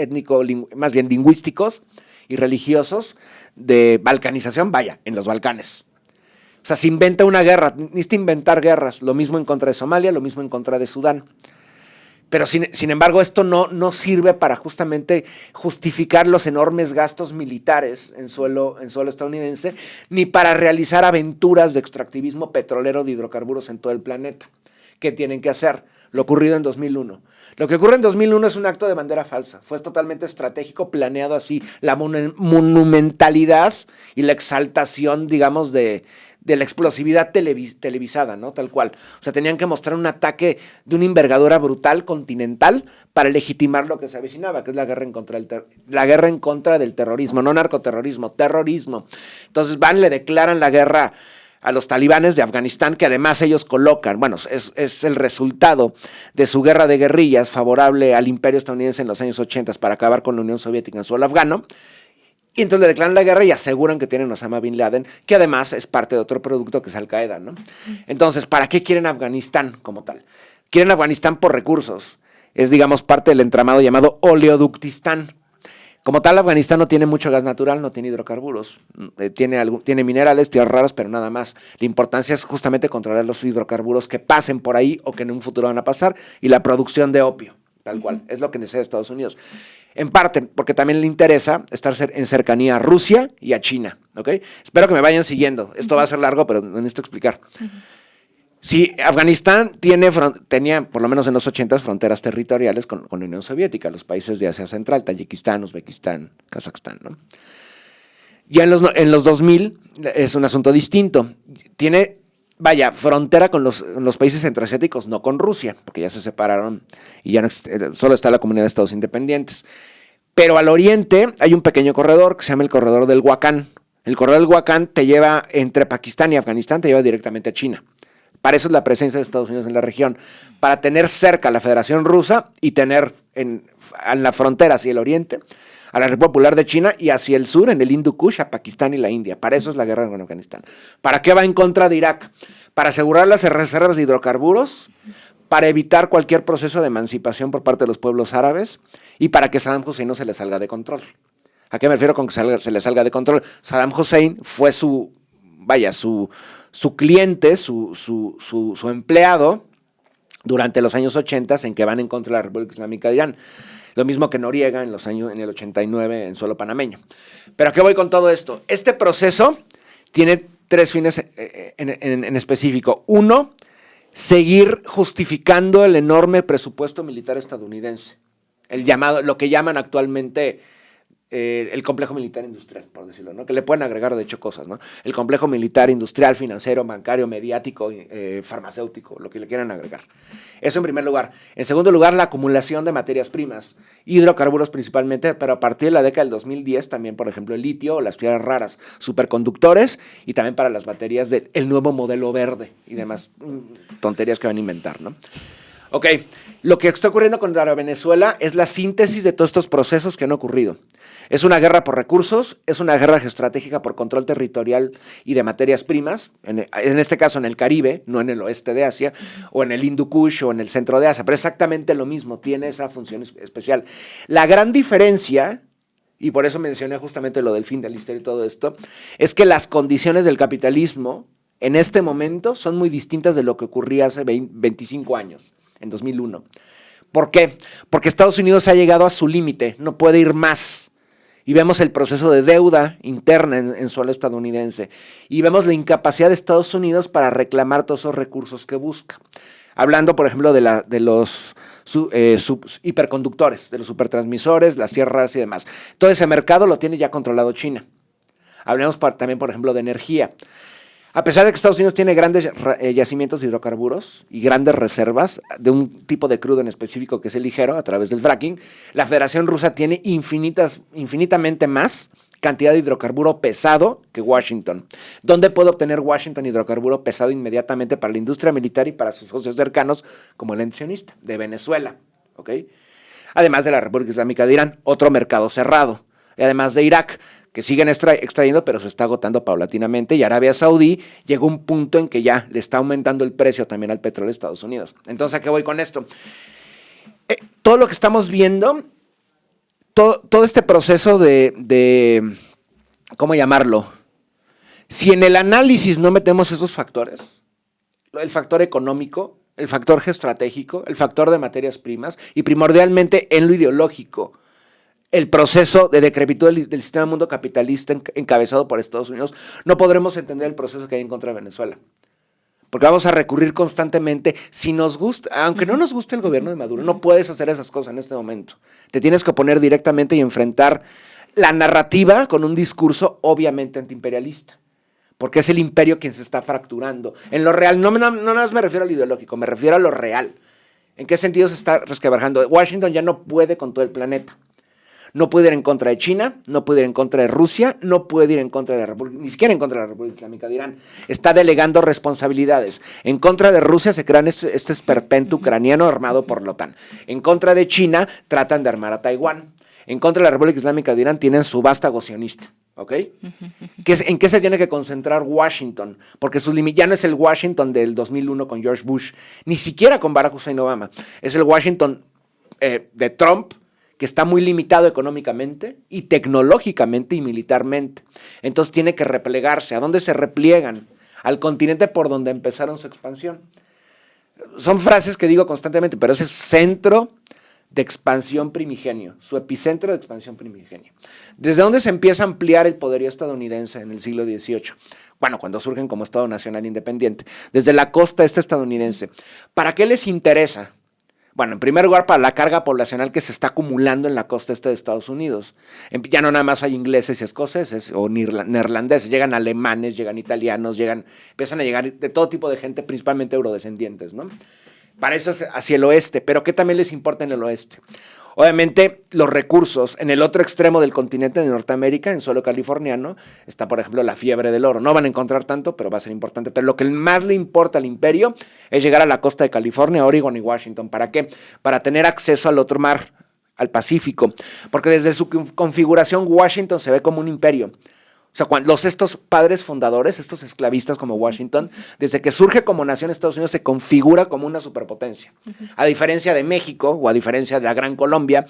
más bien lingüísticos y religiosos de balcanización, en los Balcanes. O sea, se inventa una guerra, necesita inventar guerras, lo mismo en contra de Somalia, lo mismo en contra de Sudán. Pero sin embargo, esto no sirve para justamente justificar los enormes gastos militares en suelo estadounidense, ni para realizar aventuras de extractivismo petrolero de hidrocarburos en todo el planeta. ¿Qué tienen que hacer? Lo ocurrido en 2001. Lo que ocurre en 2001 es un acto de bandera falsa. Fue totalmente estratégico, planeado así, la monumentalidad y la exaltación, digamos, de la explosividad televisada, ¿no? Tal cual. O sea, tenían que mostrar un ataque de una envergadura brutal, continental, para legitimar lo que se avecinaba, que es la guerra en contra del terrorismo, no narcoterrorismo, terrorismo. Entonces le declaran la guerra a los talibanes de Afganistán, que además ellos colocan, es el resultado de su guerra de guerrillas favorable al imperio estadounidense en los años 80 para acabar con la Unión Soviética en suelo afgano. Y entonces le declaran la guerra y aseguran que tienen a Osama Bin Laden, que además es parte de otro producto que es Al-Qaeda, ¿no? Entonces, ¿para qué quieren Afganistán como tal? Quieren Afganistán por recursos. Es, digamos, parte del entramado llamado Oleoductistán. Como tal, Afganistán no tiene mucho gas natural, no tiene hidrocarburos. Tiene minerales, tierras raras, pero nada más. La importancia es justamente controlar los hidrocarburos que pasen por ahí o que en un futuro van a pasar, y la producción de opio, tal cual. Es lo que necesita Estados Unidos. En parte, porque también le interesa estar en cercanía a Rusia y a China, ¿ok? Espero que me vayan siguiendo. Esto va a ser largo, pero necesito explicar. Sí, Afganistán tenía, por lo menos en los 80, fronteras territoriales con la Unión Soviética, los países de Asia Central, Tayikistán, Uzbekistán, Kazajstán, ¿no? Ya en los 2000 es un asunto distinto. Tiene, frontera con los países centroasiáticos, no con Rusia, porque ya se separaron y ya no solo está la Comunidad de Estados Independientes. Pero al oriente hay un pequeño corredor que se llama el corredor del Huacán. El corredor del Huacán te lleva entre Pakistán y Afganistán, te lleva directamente a China. Para eso es la presencia de Estados Unidos en la región, para tener cerca a la Federación Rusa y tener en la frontera hacia el oriente a la República Popular de China y hacia el sur, en el Hindu Kush, a Pakistán y la India. Para eso es la guerra con Afganistán. ¿Para qué va en contra de Irak? Para asegurar las reservas de hidrocarburos, para evitar cualquier proceso de emancipación por parte de los pueblos árabes y para que Saddam Hussein no se le salga de control. ¿A qué me refiero con que se le salga de control? Saddam Hussein fue su cliente, su empleado durante los años 80 en que van en contra de la República Islámica de Irán. Lo mismo que Noriega en el 89 en suelo panameño. Pero ¿a qué voy con todo esto? Este proceso tiene 3 fines en específico. 1, seguir justificando el enorme presupuesto militar estadounidense. Lo que llaman actualmente el complejo militar industrial, por decirlo, ¿no? Que le pueden agregar, de hecho, cosas, ¿no? El complejo militar industrial, financiero, bancario, mediático, farmacéutico, lo que le quieran agregar. Eso en primer lugar. En segundo lugar, la acumulación de materias primas, hidrocarburos principalmente, pero a partir de la década del 2010 también, por ejemplo, el litio o las tierras raras, superconductores, y también para las baterías del nuevo modelo verde y demás tonterías que van a inventar, ¿no? Ok, lo que está ocurriendo con Venezuela es la síntesis de todos estos procesos que han ocurrido. Es una guerra por recursos, es una guerra geoestratégica por control territorial y de materias primas, en este caso en el Caribe, no en el oeste de Asia, o en el Hindu Kush o en el centro de Asia, pero exactamente lo mismo, tiene esa función especial. La gran diferencia, y por eso mencioné justamente lo del fin de la historia y todo esto, es que las condiciones del capitalismo en este momento son muy distintas de lo que ocurría hace 25 años, en 2001. ¿Por qué? Porque Estados Unidos ha llegado a su límite, no puede ir más. Y vemos el proceso de deuda interna en suelo estadounidense. Y vemos la incapacidad de Estados Unidos para reclamar todos esos recursos que busca. Hablando, por ejemplo, de los hiperconductores, de los supertransmisores, las tierras y demás. Todo ese mercado lo tiene ya controlado China. Hablemos también, por ejemplo, de energía. A pesar de que Estados Unidos tiene grandes yacimientos de hidrocarburos y grandes reservas de un tipo de crudo en específico que es el ligero a través del fracking, la Federación Rusa tiene infinitamente más cantidad de hidrocarburo pesado que Washington. ¿Dónde puede obtener Washington hidrocarburo pesado inmediatamente para la industria militar y para sus socios cercanos como el sionista? De Venezuela, ¿ok? Además de la República Islámica de Irán, otro mercado cerrado. Y además de Irak, que siguen extrayendo, pero se está agotando paulatinamente, y Arabia Saudí llegó a un punto en que ya le está aumentando el precio también al petróleo de Estados Unidos. Entonces, ¿a qué voy con esto? Todo lo que estamos viendo, todo este proceso de, ¿cómo llamarlo? Si en el análisis no metemos esos factores, el factor económico, el factor geoestratégico, el factor de materias primas, y primordialmente en lo ideológico, el proceso de decrepitud del sistema mundo capitalista encabezado por Estados Unidos, no podremos entender el proceso que hay en contra de Venezuela. Porque vamos a recurrir constantemente, si nos gusta, aunque no nos guste el gobierno de Maduro, no puedes hacer esas cosas en este momento. Te tienes que oponer directamente y enfrentar la narrativa con un discurso obviamente antiimperialista. Porque es el imperio quien se está fracturando. En lo real, no nada más me refiero al ideológico, me refiero a lo real. ¿En qué sentido se está resquebrajando? Washington ya no puede con todo el planeta. No puede ir en contra de China, no puede ir en contra de Rusia, no puede ir en contra de la República, ni siquiera en contra de la República Islámica de Irán. Está delegando responsabilidades. En contra de Rusia se crean este esperpento ucraniano armado por la OTAN. En contra de China tratan de armar a Taiwán. En contra de la República Islámica de Irán tienen su vástago sionista. ¿Ok? ¿En qué se tiene que concentrar Washington? Porque ya no es el Washington del 2001 con George Bush, ni siquiera con Barack Hussein Obama. Es el Washington de Trump, que está muy limitado económicamente y tecnológicamente y militarmente. Entonces tiene que replegarse. ¿A dónde se repliegan? Al continente por donde empezaron su expansión. Son frases que digo constantemente, pero ese es centro de expansión primigenio, su epicentro de expansión primigenio. ¿Desde dónde se empieza a ampliar el poderío estadounidense en el siglo XVIII? Bueno, cuando surgen como Estado Nacional Independiente. Desde la costa estadounidense. ¿Para qué les interesa? Bueno, en primer lugar, para la carga poblacional que se está acumulando en la costa este de Estados Unidos. Ya no nada más hay ingleses y escoceses o neerlandeses, llegan alemanes, llegan italianos, empiezan a llegar de todo tipo de gente, principalmente eurodescendientes, ¿no? Para eso es hacia el oeste, pero ¿qué también les importa en el oeste? Obviamente, los recursos. En el otro extremo del continente de Norteamérica, en suelo californiano, está, por ejemplo, la fiebre del oro. No van a encontrar tanto, pero va a ser importante. Pero lo que más le importa al imperio es llegar a la costa de California, Oregon y Washington. ¿Para qué? Para tener acceso al otro mar, al Pacífico. Porque desde su configuración, Washington se ve como un imperio. O sea, estos padres fundadores, estos esclavistas como Washington, desde que surge como nación Estados Unidos se configura como una superpotencia. A diferencia de México o a diferencia de la Gran Colombia,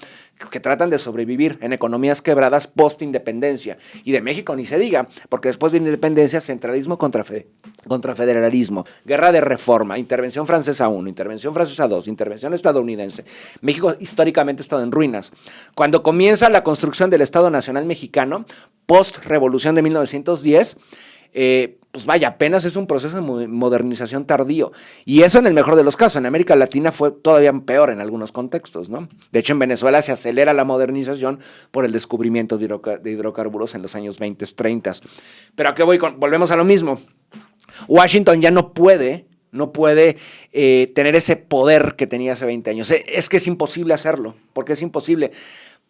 que tratan de sobrevivir en economías quebradas post-independencia. Y de México ni se diga, porque después de independencia, centralismo contra federalismo, guerra de reforma, intervención francesa 1, intervención francesa 2, intervención estadounidense. México históricamente ha estado en ruinas. Cuando comienza la construcción del Estado Nacional Mexicano, post-revolución de 1910, pues vaya, apenas es un proceso de modernización tardío. Y eso en el mejor de los casos. En América Latina fue todavía peor en algunos contextos, ¿no? De hecho, en Venezuela se acelera la modernización por el descubrimiento de hidrocarburos en los años 20, 30. Pero ¿a qué voy? Volvemos a lo mismo. Washington ya no puede tener ese poder que tenía hace 20 años. Es que es imposible hacerlo. ¿Por qué es imposible?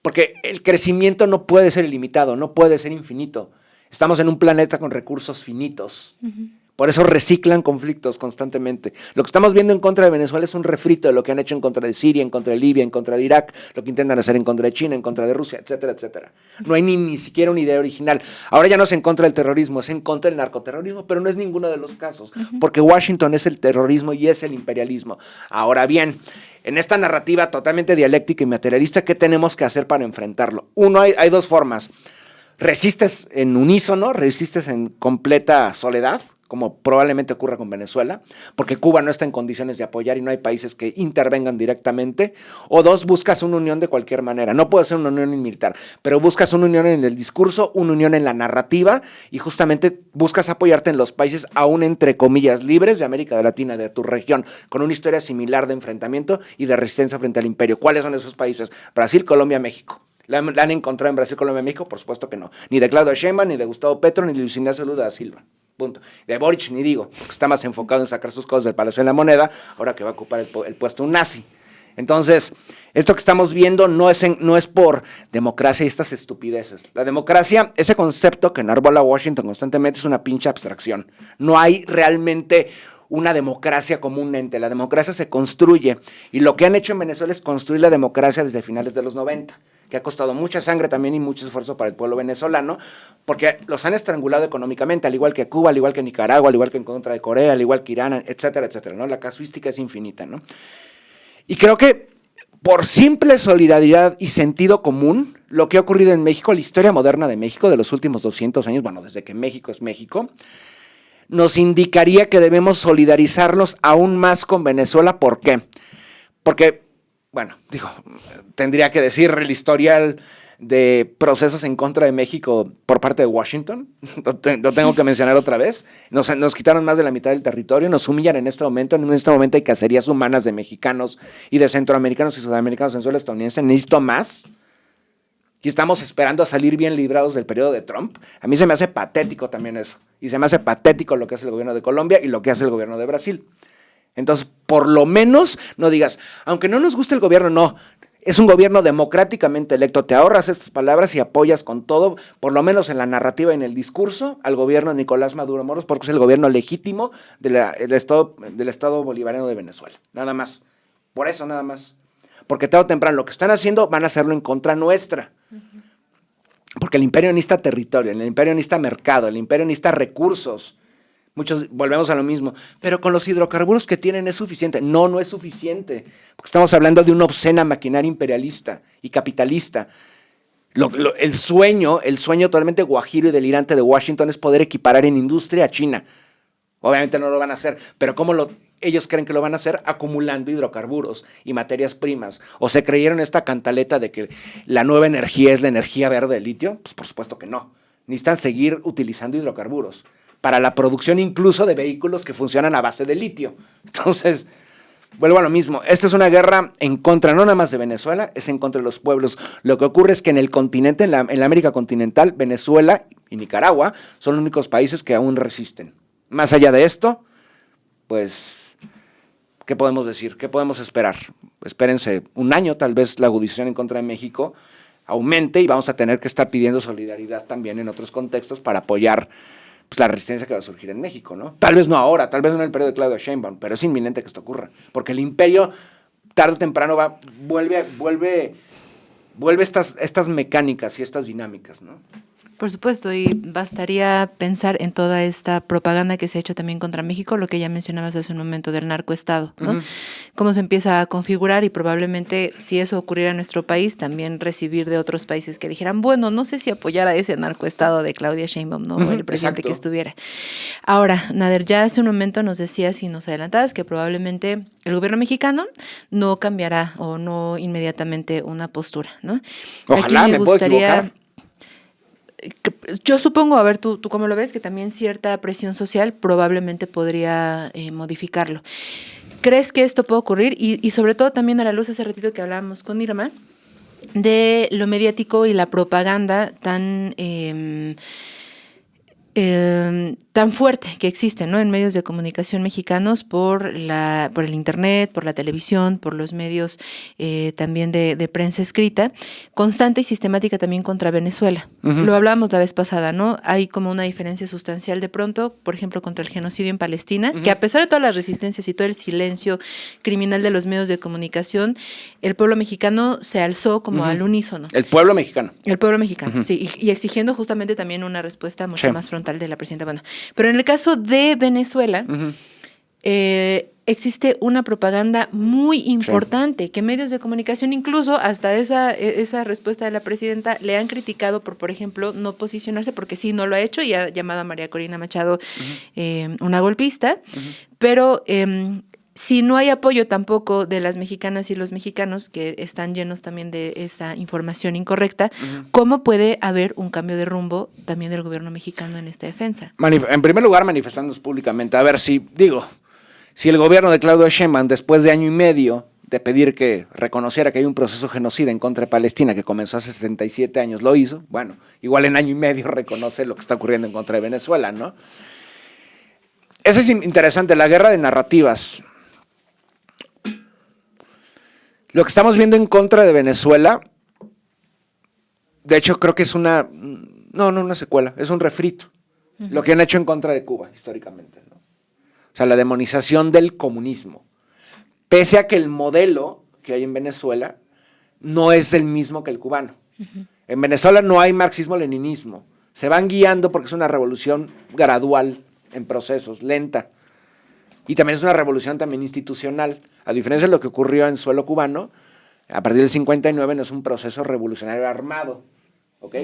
Porque el crecimiento no puede ser ilimitado, no puede ser infinito. Estamos en un planeta con recursos finitos. Por eso reciclan conflictos constantemente. Lo que estamos viendo en contra de Venezuela es un refrito de lo que han hecho en contra de Siria, en contra de Libia, en contra de Irak, lo que intentan hacer en contra de China, en contra de Rusia, etcétera, etcétera. No hay ni siquiera una idea original. Ahora ya no es en contra del terrorismo, es en contra del narcoterrorismo, pero no es ninguno de los casos, porque Washington es el terrorismo y es el imperialismo. Ahora bien, en esta narrativa totalmente dialéctica y materialista, ¿qué tenemos que hacer para enfrentarlo? Uno, hay dos formas. Resistes en unísono, resistes en completa soledad, como probablemente ocurra con Venezuela, porque Cuba no está en condiciones de apoyar y no hay países que intervengan directamente, o dos, buscas una unión de cualquier manera. No puede ser una unión militar, pero buscas una unión en el discurso, una unión en la narrativa, y justamente buscas apoyarte en los países, aún entre comillas, libres de América Latina, de tu región, con una historia similar de enfrentamiento y de resistencia frente al imperio. ¿Cuáles son esos países? Brasil, Colombia, México. ¿La han encontrado en Brasil, Colombia, México? Por supuesto que no. Ni de Claudio Sheinbaum, ni de Gustavo Petro, ni de Luis Ignacio Lula da Silva. Punto. De Boric ni digo, porque está más enfocado en sacar sus cosas del Palacio de la Moneda, ahora que va a ocupar el puesto un nazi. Entonces, esto que estamos viendo no es por democracia y estas estupideces. La democracia, ese concepto que enarbola Washington constantemente, es una pinche abstracción. No hay realmente una democracia como un ente. La democracia se construye. Y lo que han hecho en Venezuela es construir la democracia desde finales de los 90, que ha costado mucha sangre también y mucho esfuerzo para el pueblo venezolano, porque los han estrangulado económicamente, al igual que Cuba, al igual que Nicaragua, al igual que en contra de Corea, al igual que Irán, etcétera, etcétera, ¿no? La casuística es infinita, ¿no? Y creo que por simple solidaridad y sentido común, lo que ha ocurrido en México, la historia moderna de México de los últimos 200 años, bueno, desde que México es México, nos indicaría que debemos solidarizarnos aún más con Venezuela. ¿Por qué? Porque, bueno, tendría que decir el historial de procesos en contra de México por parte de Washington. Lo tengo que mencionar otra vez. Nos quitaron más de la mitad del territorio, nos humillan en este momento. En este momento hay cacerías humanas de mexicanos y de centroamericanos y sudamericanos en suelo estadounidense. Necesito más. Y estamos esperando a salir bien librados del periodo de Trump. A mí se me hace patético también eso. Y se me hace patético lo que hace el gobierno de Colombia y lo que hace el gobierno de Brasil. Entonces, por lo menos, no digas, aunque no nos guste el gobierno, no. Es un gobierno democráticamente electo. Te ahorras estas palabras y apoyas con todo, por lo menos en la narrativa y en el discurso, al gobierno de Nicolás Maduro Moros, porque es el gobierno legítimo del Estado Bolivariano de Venezuela. Nada más. Por eso, nada más. Porque tarde o temprano lo que están haciendo van a hacerlo en contra nuestra. Porque el imperio necesita territorio, el imperio necesita mercado, el imperio necesita recursos. Muchos volvemos a lo mismo. Pero con los hidrocarburos que tienen es suficiente. No es suficiente. Porque estamos hablando de una obscena maquinaria imperialista y capitalista. El sueño totalmente guajiro y delirante de Washington es poder equiparar en industria a China. Obviamente no lo van a hacer, pero ¿cómo ellos creen que lo van a hacer? Acumulando hidrocarburos y materias primas. ¿O se creyeron esta cantaleta de que la nueva energía es la energía verde del litio? Pues por supuesto que no. Necesitan seguir utilizando hidrocarburos para la producción incluso de vehículos que funcionan a base de litio. Entonces, vuelvo a lo mismo. Esta es una guerra en contra no nada más de Venezuela, es en contra de los pueblos. Lo que ocurre es que en el continente, en la América continental, Venezuela y Nicaragua son los únicos países que aún resisten. Más allá de esto, pues, ¿qué podemos decir? ¿Qué podemos esperar? Espérense un año, tal vez la agudización en contra de México aumente y vamos a tener que estar pidiendo solidaridad también en otros contextos para apoyar pues, la resistencia que va a surgir en México, ¿no? Tal vez no ahora, tal vez no en el periodo de Claudio Sheinbaum, pero es inminente que esto ocurra, porque el imperio tarde o temprano vuelve estas mecánicas y estas dinámicas, ¿no? Por supuesto, y bastaría pensar en toda esta propaganda que se ha hecho también contra México, lo que ya mencionabas hace un momento del narcoestado, ¿no? Uh-huh. Cómo se empieza a configurar y probablemente si eso ocurriera en nuestro país, también recibir de otros países que dijeran, bueno, no sé si apoyar a ese narcoestado de Claudia Sheinbaum, ¿no? O el presidente que estuviera. Ahora, Nader, ya hace un momento nos decías y nos adelantabas que probablemente el gobierno mexicano no cambiará o no inmediatamente una postura, ¿no? Ojalá, me puedo equivocar. Yo supongo, a ver, tú cómo lo ves, que también cierta presión social probablemente podría modificarlo. ¿Crees que esto puede ocurrir? Y sobre todo también a la luz hace ratito que hablábamos con Irma, de lo mediático y la propaganda tan fuerte que existe, ¿no? En medios de comunicación mexicanos por el internet, por la televisión, por los medios también de prensa escrita, constante y sistemática también contra Venezuela. Uh-huh. Lo hablábamos la vez pasada, ¿no? Hay como una diferencia sustancial de pronto, por ejemplo, contra el genocidio en Palestina, uh-huh. que a pesar de todas las resistencias y todo el silencio criminal de los medios de comunicación, el pueblo mexicano se alzó como uh-huh. al unísono. El pueblo mexicano. El pueblo mexicano, uh-huh. sí, y exigiendo justamente también una respuesta mucho más frontal de la presidenta. Bueno, pero en el caso de Venezuela, uh-huh. existe una propaganda muy importante, que medios de comunicación, incluso hasta esa respuesta de la presidenta, le han criticado por ejemplo, no posicionarse, porque sí, no lo ha hecho y ha llamado a María Corina Machado una golpista, pero si no hay apoyo tampoco de las mexicanas y los mexicanos, que están llenos también de esta información incorrecta, ¿cómo puede haber un cambio de rumbo también del gobierno mexicano en esta defensa? En primer lugar, manifestándose públicamente. A ver, si el gobierno de Claudio Sheinbaum, después de año y medio de pedir que reconociera que hay un proceso genocida en contra de Palestina que comenzó hace 67 años, lo hizo, bueno, igual en año y medio reconoce lo que está ocurriendo en contra de Venezuela, ¿no? Eso es interesante, la guerra de narrativas. Lo que estamos viendo en contra de Venezuela, de hecho creo que es una secuela, es un refrito. Lo que han hecho en contra de Cuba, históricamente, ¿no? O sea, la demonización del comunismo. Pese a que el modelo que hay en Venezuela no es el mismo que el cubano. En Venezuela no hay marxismo-leninismo. Se van guiando porque es una revolución gradual, en procesos, lenta. Y también es una revolución también institucional. A diferencia de lo que ocurrió en suelo cubano, a partir del 59 no es un proceso revolucionario armado. ¿Ok?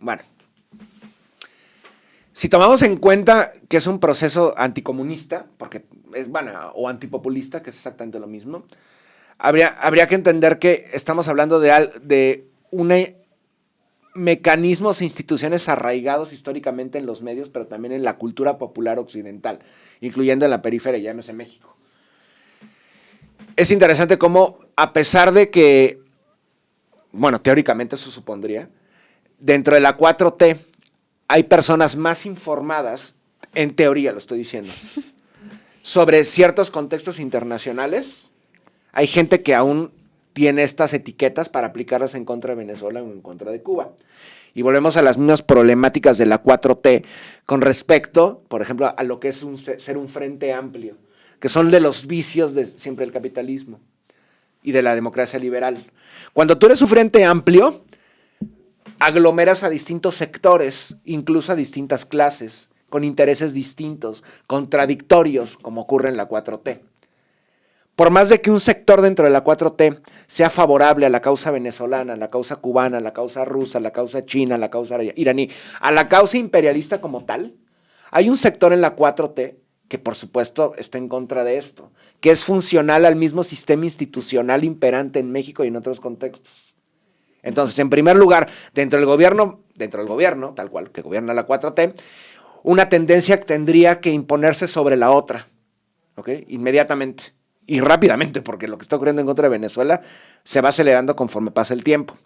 Bueno. Si tomamos en cuenta que es un proceso anticomunista, porque es, o antipopulista, que es exactamente lo mismo, habría que entender que estamos hablando de mecanismos e instituciones arraigados históricamente en los medios, pero también en la cultura popular occidental, incluyendo en la periferia, llámese México. Es interesante cómo, a pesar de que, teóricamente eso supondría, dentro de la 4T hay personas más informadas, en teoría lo estoy diciendo, sobre ciertos contextos internacionales. Hay gente que aún tiene estas etiquetas para aplicarlas en contra de Venezuela o en contra de Cuba. Y volvemos a las mismas problemáticas de la 4T con respecto, por ejemplo, a lo que es ser un frente amplio, que son de los vicios de siempre del capitalismo y de la democracia liberal. Cuando tú eres un frente amplio, aglomeras a distintos sectores, incluso a distintas clases, con intereses distintos, contradictorios, como ocurre en la 4T. Por más de que un sector dentro de la 4T sea favorable a la causa venezolana, a la causa cubana, a la causa rusa, a la causa china, a la causa iraní, a la causa imperialista como tal, hay un sector en la 4T que por supuesto está en contra de esto, que es funcional al mismo sistema institucional imperante en México y en otros contextos. Entonces, en primer lugar, dentro del gobierno, tal cual, que gobierna la 4T, una tendencia tendría que imponerse sobre la otra, ¿ok? Inmediatamente y rápidamente, porque lo que está ocurriendo en contra de Venezuela se va acelerando conforme pasa el tiempo.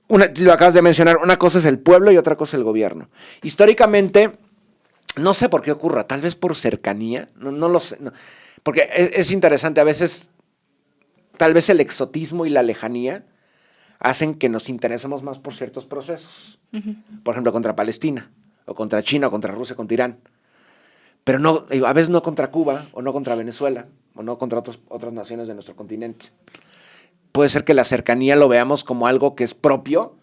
Lo acabas de mencionar, una cosa es el pueblo y otra cosa el gobierno. Históricamente, no sé por qué ocurra, tal vez por cercanía, no lo sé, no, porque es interesante, a veces, tal vez el exotismo y la lejanía hacen que nos interesemos más por ciertos procesos. Por ejemplo, contra Palestina, o contra China, o contra Rusia, contra Irán. Pero no, a veces no contra Cuba, o no contra Venezuela, o no contra otras naciones de nuestro continente. Puede ser que la cercanía lo veamos como algo que es propio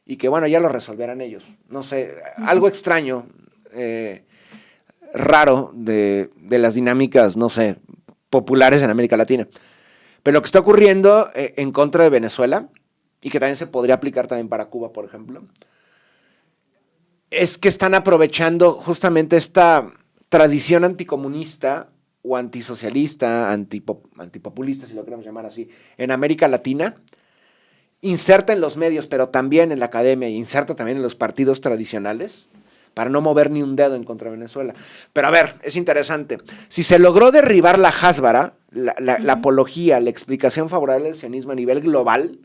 y que, ya lo resolverán ellos. No sé, algo extraño, raro de las dinámicas, no sé, populares en América Latina. Pero lo que está ocurriendo en contra de Venezuela, y que también se podría aplicar también para Cuba, por ejemplo, es que están aprovechando justamente esta tradición anticomunista o antisocialista, antipopulista, si lo queremos llamar así, en América Latina, inserta en los medios, pero también en la academia, y inserta también en los partidos tradicionales, para no mover ni un dedo en contra de Venezuela. Pero a ver, es interesante. Si se logró derribar la jásvara, la apología, la explicación favorable del sionismo a nivel global,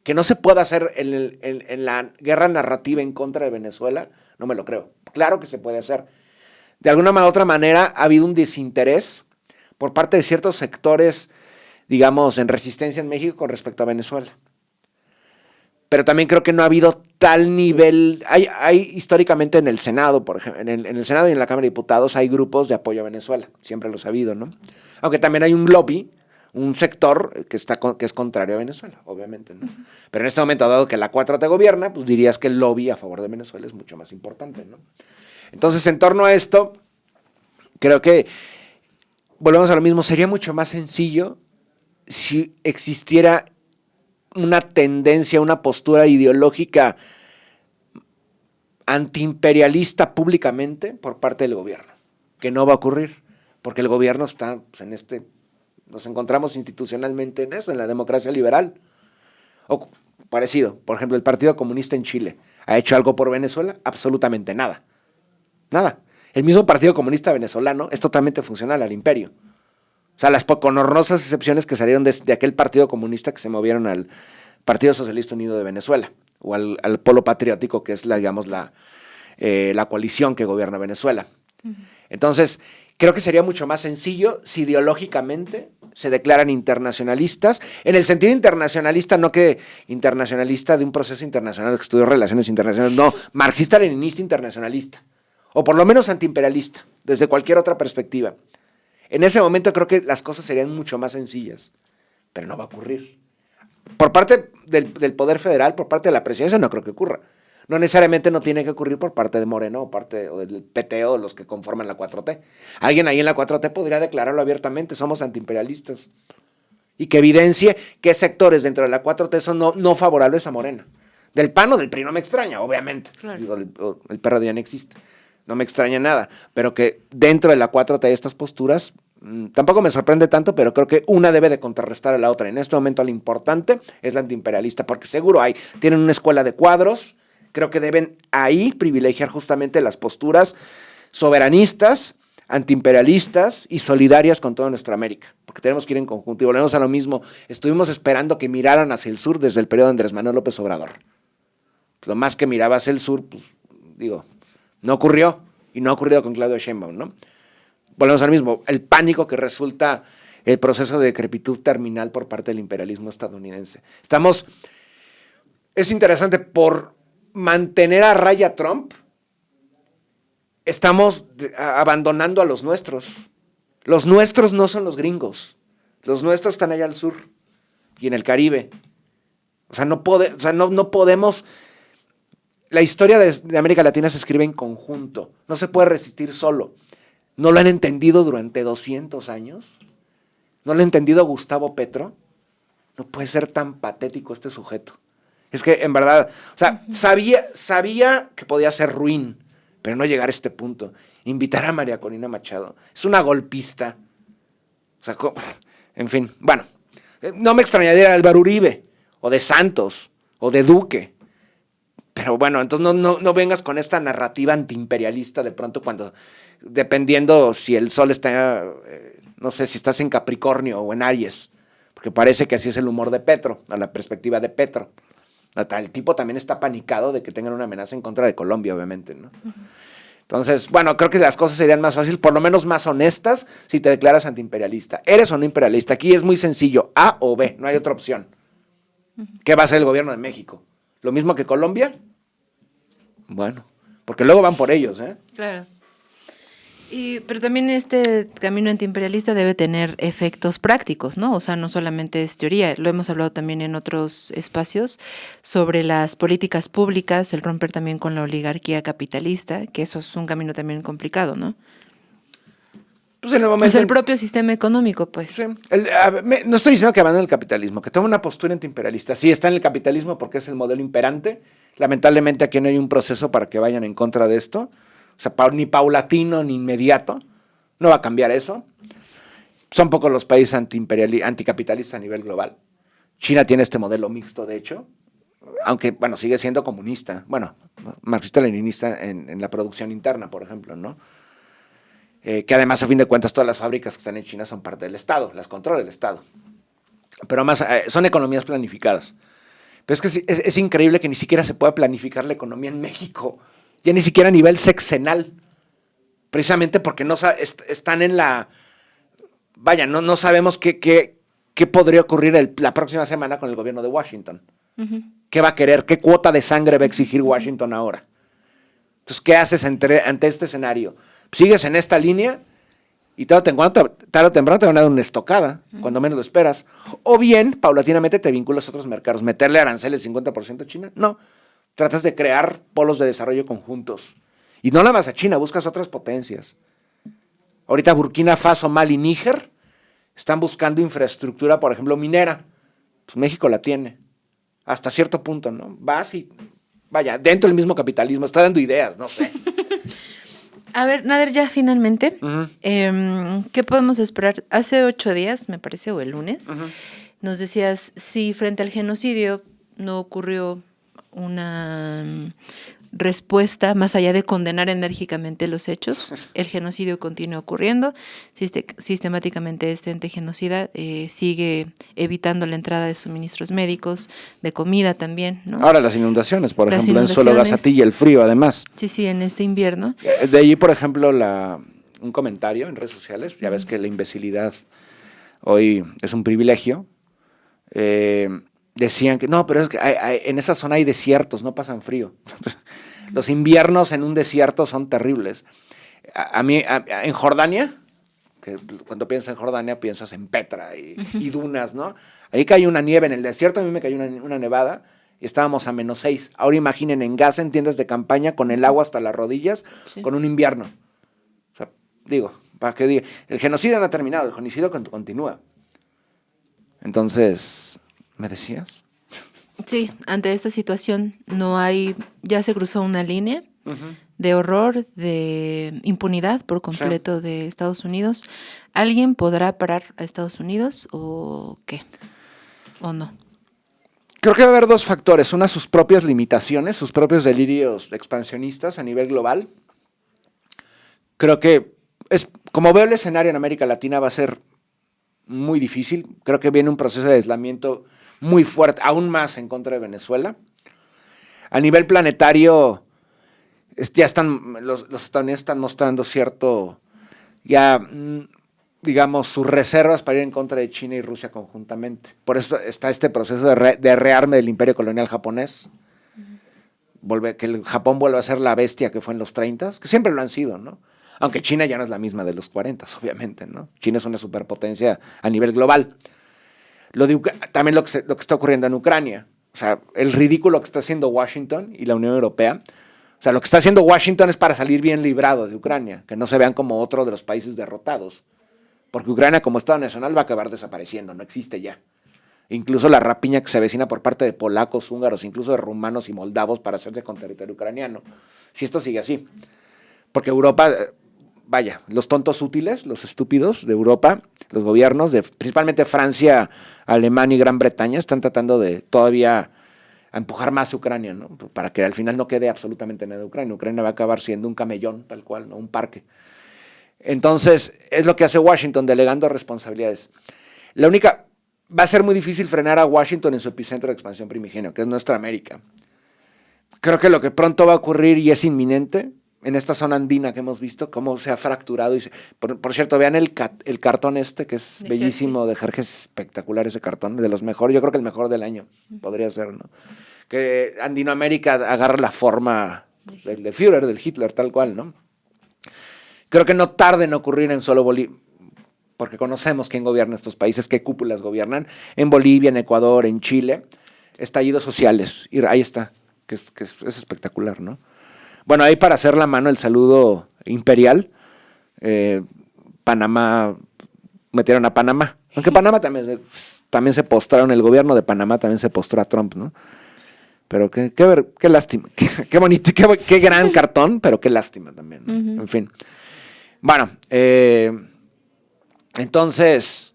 que no se pueda hacer en la guerra narrativa en contra de Venezuela, no me lo creo. Claro que se puede hacer. De alguna u otra manera ha habido un desinterés por parte de ciertos sectores, digamos, en resistencia en México con respecto a Venezuela. Pero también creo que no ha habido tal nivel. Hay históricamente en el Senado, por ejemplo, en el Senado y en la Cámara de Diputados hay grupos de apoyo a Venezuela. Siempre los ha habido, ¿no? Aunque también hay un lobby, un sector que es contrario a Venezuela, obviamente, ¿no? Pero en este momento, dado que la 4T gobierna, pues dirías que el lobby a favor de Venezuela es mucho más importante, ¿no? Entonces, en torno a esto, creo que volvemos a lo mismo, sería mucho más sencillo si existiera una tendencia, una postura ideológica antiimperialista públicamente por parte del gobierno, que no va a ocurrir, porque el gobierno está pues, nos encontramos institucionalmente en eso, en la democracia liberal. O parecido, por ejemplo, el Partido Comunista en Chile, ¿ha hecho algo por Venezuela? Absolutamente nada. Nada. El mismo Partido Comunista venezolano es totalmente funcional al imperio. O sea, con honrosas excepciones que salieron de aquel Partido Comunista que se movieron al Partido Socialista Unido de Venezuela, o al Polo Patriótico, que es la coalición que gobierna Venezuela. Uh-huh. Entonces, creo que sería mucho más sencillo si ideológicamente se declaran internacionalistas, en el sentido internacionalista, no que internacionalista de un proceso internacional que estudió relaciones internacionales, no, marxista-leninista internacionalista, o por lo menos antiimperialista, desde cualquier otra perspectiva. En ese momento creo que las cosas serían mucho más sencillas, pero no va a ocurrir. Por parte del Poder Federal, por parte de la presidencia, no creo que ocurra. No necesariamente no tiene que ocurrir por parte de Moreno o del PT o los que conforman la 4T. Alguien ahí en la 4T podría declararlo abiertamente, somos antiimperialistas. Y que evidencie qué sectores dentro de la 4T son no favorables a Morena. Del PAN o del PRI no me extraña, obviamente. Claro. Digo, el PRD ya no existe. No me extraña nada. Pero que dentro de la 4T hay estas posturas, tampoco me sorprende tanto, pero creo que una debe de contrarrestar a la otra. En este momento lo importante es la antiimperialista, porque seguro tienen una escuela de cuadros. Creo que deben ahí privilegiar justamente las posturas soberanistas, antiimperialistas y solidarias con toda nuestra América, porque tenemos que ir en conjunto. Y volvemos a lo mismo, estuvimos esperando que miraran hacia el sur desde el periodo de Andrés Manuel López Obrador. Lo más que miraba hacia el sur, pues, no ocurrió, y no ha ocurrido con Claudia Sheinbaum, ¿no? Volvemos a lo mismo, el pánico que resulta el proceso de decrepitud terminal por parte del imperialismo estadounidense. Es interesante, por mantener a raya a Trump, estamos abandonando a los nuestros. Los nuestros no son los gringos. Los nuestros están allá al sur y en el Caribe. O sea, no podemos. La historia de América Latina se escribe en conjunto. No se puede resistir solo. ¿No lo han entendido durante 200 años? ¿No lo ha entendido Gustavo Petro? No puede ser tan patético este sujeto. Es que, en verdad, o sea, sabía que podía ser ruin, pero no llegar a este punto. Invitar a María Corina Machado. Es una golpista. O sea, en fin, bueno. No me extrañaría de Álvaro Uribe, o de Santos, o de Duque. Pero bueno, entonces no vengas con esta narrativa antiimperialista de pronto cuando, dependiendo si el sol está, no sé, si estás en Capricornio o en Aries, porque parece que así es el humor de Petro, a la perspectiva de Petro. El tipo también está panicado de que tengan una amenaza en contra de Colombia, obviamente, ¿no? Uh-huh. Entonces, bueno, creo que las cosas serían más fáciles, por lo menos más honestas, si te declaras antiimperialista. ¿Eres o no imperialista? Aquí es muy sencillo, A o B, no hay otra opción. Uh-huh. ¿Qué va a hacer el gobierno de México? ¿Lo mismo que Colombia? Bueno, porque luego van por ellos, ¿eh? Claro. Pero también este camino antiimperialista debe tener efectos prácticos, ¿no? O sea, no solamente es teoría, lo hemos hablado también en otros espacios sobre las políticas públicas, el romper también con la oligarquía capitalista, que eso es un camino también complicado, ¿no? Pues en el momento... Pues el propio sistema económico, pues. Sí. No estoy diciendo que abandone el capitalismo, que tome una postura antiimperialista. Sí, está en el capitalismo porque es el modelo imperante. Lamentablemente aquí no hay un proceso para que vayan en contra de esto. O sea, ni paulatino ni inmediato. No va a cambiar eso. Son pocos los países anticapitalistas a nivel global. China tiene este modelo mixto, de hecho. Aunque, bueno, sigue siendo comunista. Bueno, marxista-leninista en la producción interna, por ejemplo, ¿no? Que además, a fin de cuentas, todas las fábricas que están en China son parte del Estado, las controla el Estado. Pero además, son economías planificadas. Pero es que es increíble que ni siquiera se pueda planificar la economía en México, ya ni siquiera a nivel sexenal, precisamente porque no están en la... Vaya, no sabemos qué podría ocurrir la próxima semana con el gobierno de Washington. Uh-huh. ¿Qué va a querer? ¿Qué cuota de sangre va a exigir Washington ahora? Entonces, ¿qué haces ante este escenario? Sigues en esta línea y tarde o temprano te van a dar una estocada, cuando menos lo esperas. O bien, paulatinamente te vinculas a otros mercados. ¿Meterle aranceles 50% a China? No. Tratas de crear polos de desarrollo conjuntos. Y no nada más a China, buscas otras potencias. Ahorita Burkina Faso, Mali, Níger están buscando infraestructura, por ejemplo, minera. Pues México la tiene, hasta cierto punto, ¿no? Vas y, vaya, dentro del mismo capitalismo, está dando ideas, no sé. A ver, Nader, ya finalmente, ¿qué podemos esperar? Hace 8 días, me parece, o el lunes, nos decías, si frente al genocidio no ocurrió una respuesta más allá de condenar enérgicamente los hechos, el genocidio continúa ocurriendo, sistemáticamente este ente genocida sigue evitando la entrada de suministros médicos, de comida también, ¿no? Ahora las inundaciones, por ejemplo, en Suelo Gazatilla, el frío además. Sí, en este invierno. De allí, por ejemplo, un comentario en redes sociales, ya ves que la imbecilidad hoy es un privilegio, decían que no, pero es que en esa zona hay desiertos, no pasan frío. Los inviernos en un desierto son terribles. A mí, en Jordania, que cuando piensas en Jordania piensas en Petra y dunas, ¿no? Ahí cae una nieve en el desierto, a mí me cayó una nevada y estábamos a -6. Ahora imaginen en Gaza, en tiendas de campaña, con el agua hasta las rodillas, con un invierno. O sea, digo, para que diga, el genocidio no ha terminado, el genocidio continúa. Entonces, ¿me decías? Sí, ante esta situación ya se cruzó una línea de horror, de impunidad por completo de Estados Unidos. ¿Alguien podrá parar a Estados Unidos o qué? ¿O no? Creo que va a haber 2 factores. Una, sus propias limitaciones, sus propios delirios expansionistas a nivel global. Creo que, como veo el escenario en América Latina, va a ser muy difícil. Creo que viene un proceso de aislamiento muy fuerte, aún más en contra de Venezuela. A nivel planetario, ya los estadounidenses están mostrando cierto, digamos, sus reservas para ir en contra de China y Rusia conjuntamente. Por eso está este proceso de rearme del imperio colonial japonés. Que el Japón vuelva a ser la bestia que fue en los 30, que siempre lo han sido, ¿no? Aunque China ya no es la misma de los 40, obviamente, ¿no? China es una superpotencia a nivel global. También lo que está ocurriendo en Ucrania. O sea, el ridículo que está haciendo Washington y la Unión Europea. O sea, lo que está haciendo Washington es para salir bien librado de Ucrania, que no se vean como otro de los países derrotados. Porque Ucrania como Estado nacional va a acabar desapareciendo, no existe ya. Incluso la rapiña que se avecina por parte de polacos, húngaros, incluso de rumanos y moldavos para hacerse con territorio ucraniano. Si esto sigue así. Porque Europa, vaya, los tontos útiles, los estúpidos de Europa, los gobiernos, principalmente Francia, Alemania y Gran Bretaña, están tratando de todavía empujar más a Ucrania, ¿no? Para que al final no quede absolutamente nada de Ucrania. Ucrania va a acabar siendo un camellón, tal cual, ¿no? Un parque. Entonces, es lo que hace Washington, delegando responsabilidades. Va a ser muy difícil frenar a Washington en su epicentro de expansión primigenio, que es nuestra América. Creo que lo que pronto va a ocurrir y es inminente, en esta zona andina que hemos visto, cómo se ha fracturado. Por cierto, vean el cartón que es bellísimo, de Jerjes, espectacular ese cartón, de los mejores, yo creo que el mejor del año, podría ser, ¿no? Que Andinoamérica agarra la forma del Führer, del Hitler, tal cual, ¿no? Creo que no tarde en ocurrir en solo Bolivia, porque conocemos quién gobierna estos países, qué cúpulas gobiernan, en Bolivia, en Ecuador, en Chile, estallidos sociales, y ahí está, que es espectacular, ¿no? Bueno, ahí para hacer la mano el saludo imperial, Panamá, metieron a Panamá, aunque Panamá también se postraron, el gobierno de Panamá también se postró a Trump, ¿no? Pero qué lástima, qué bonito, qué gran cartón, pero qué lástima también, ¿no? En fin. Bueno, entonces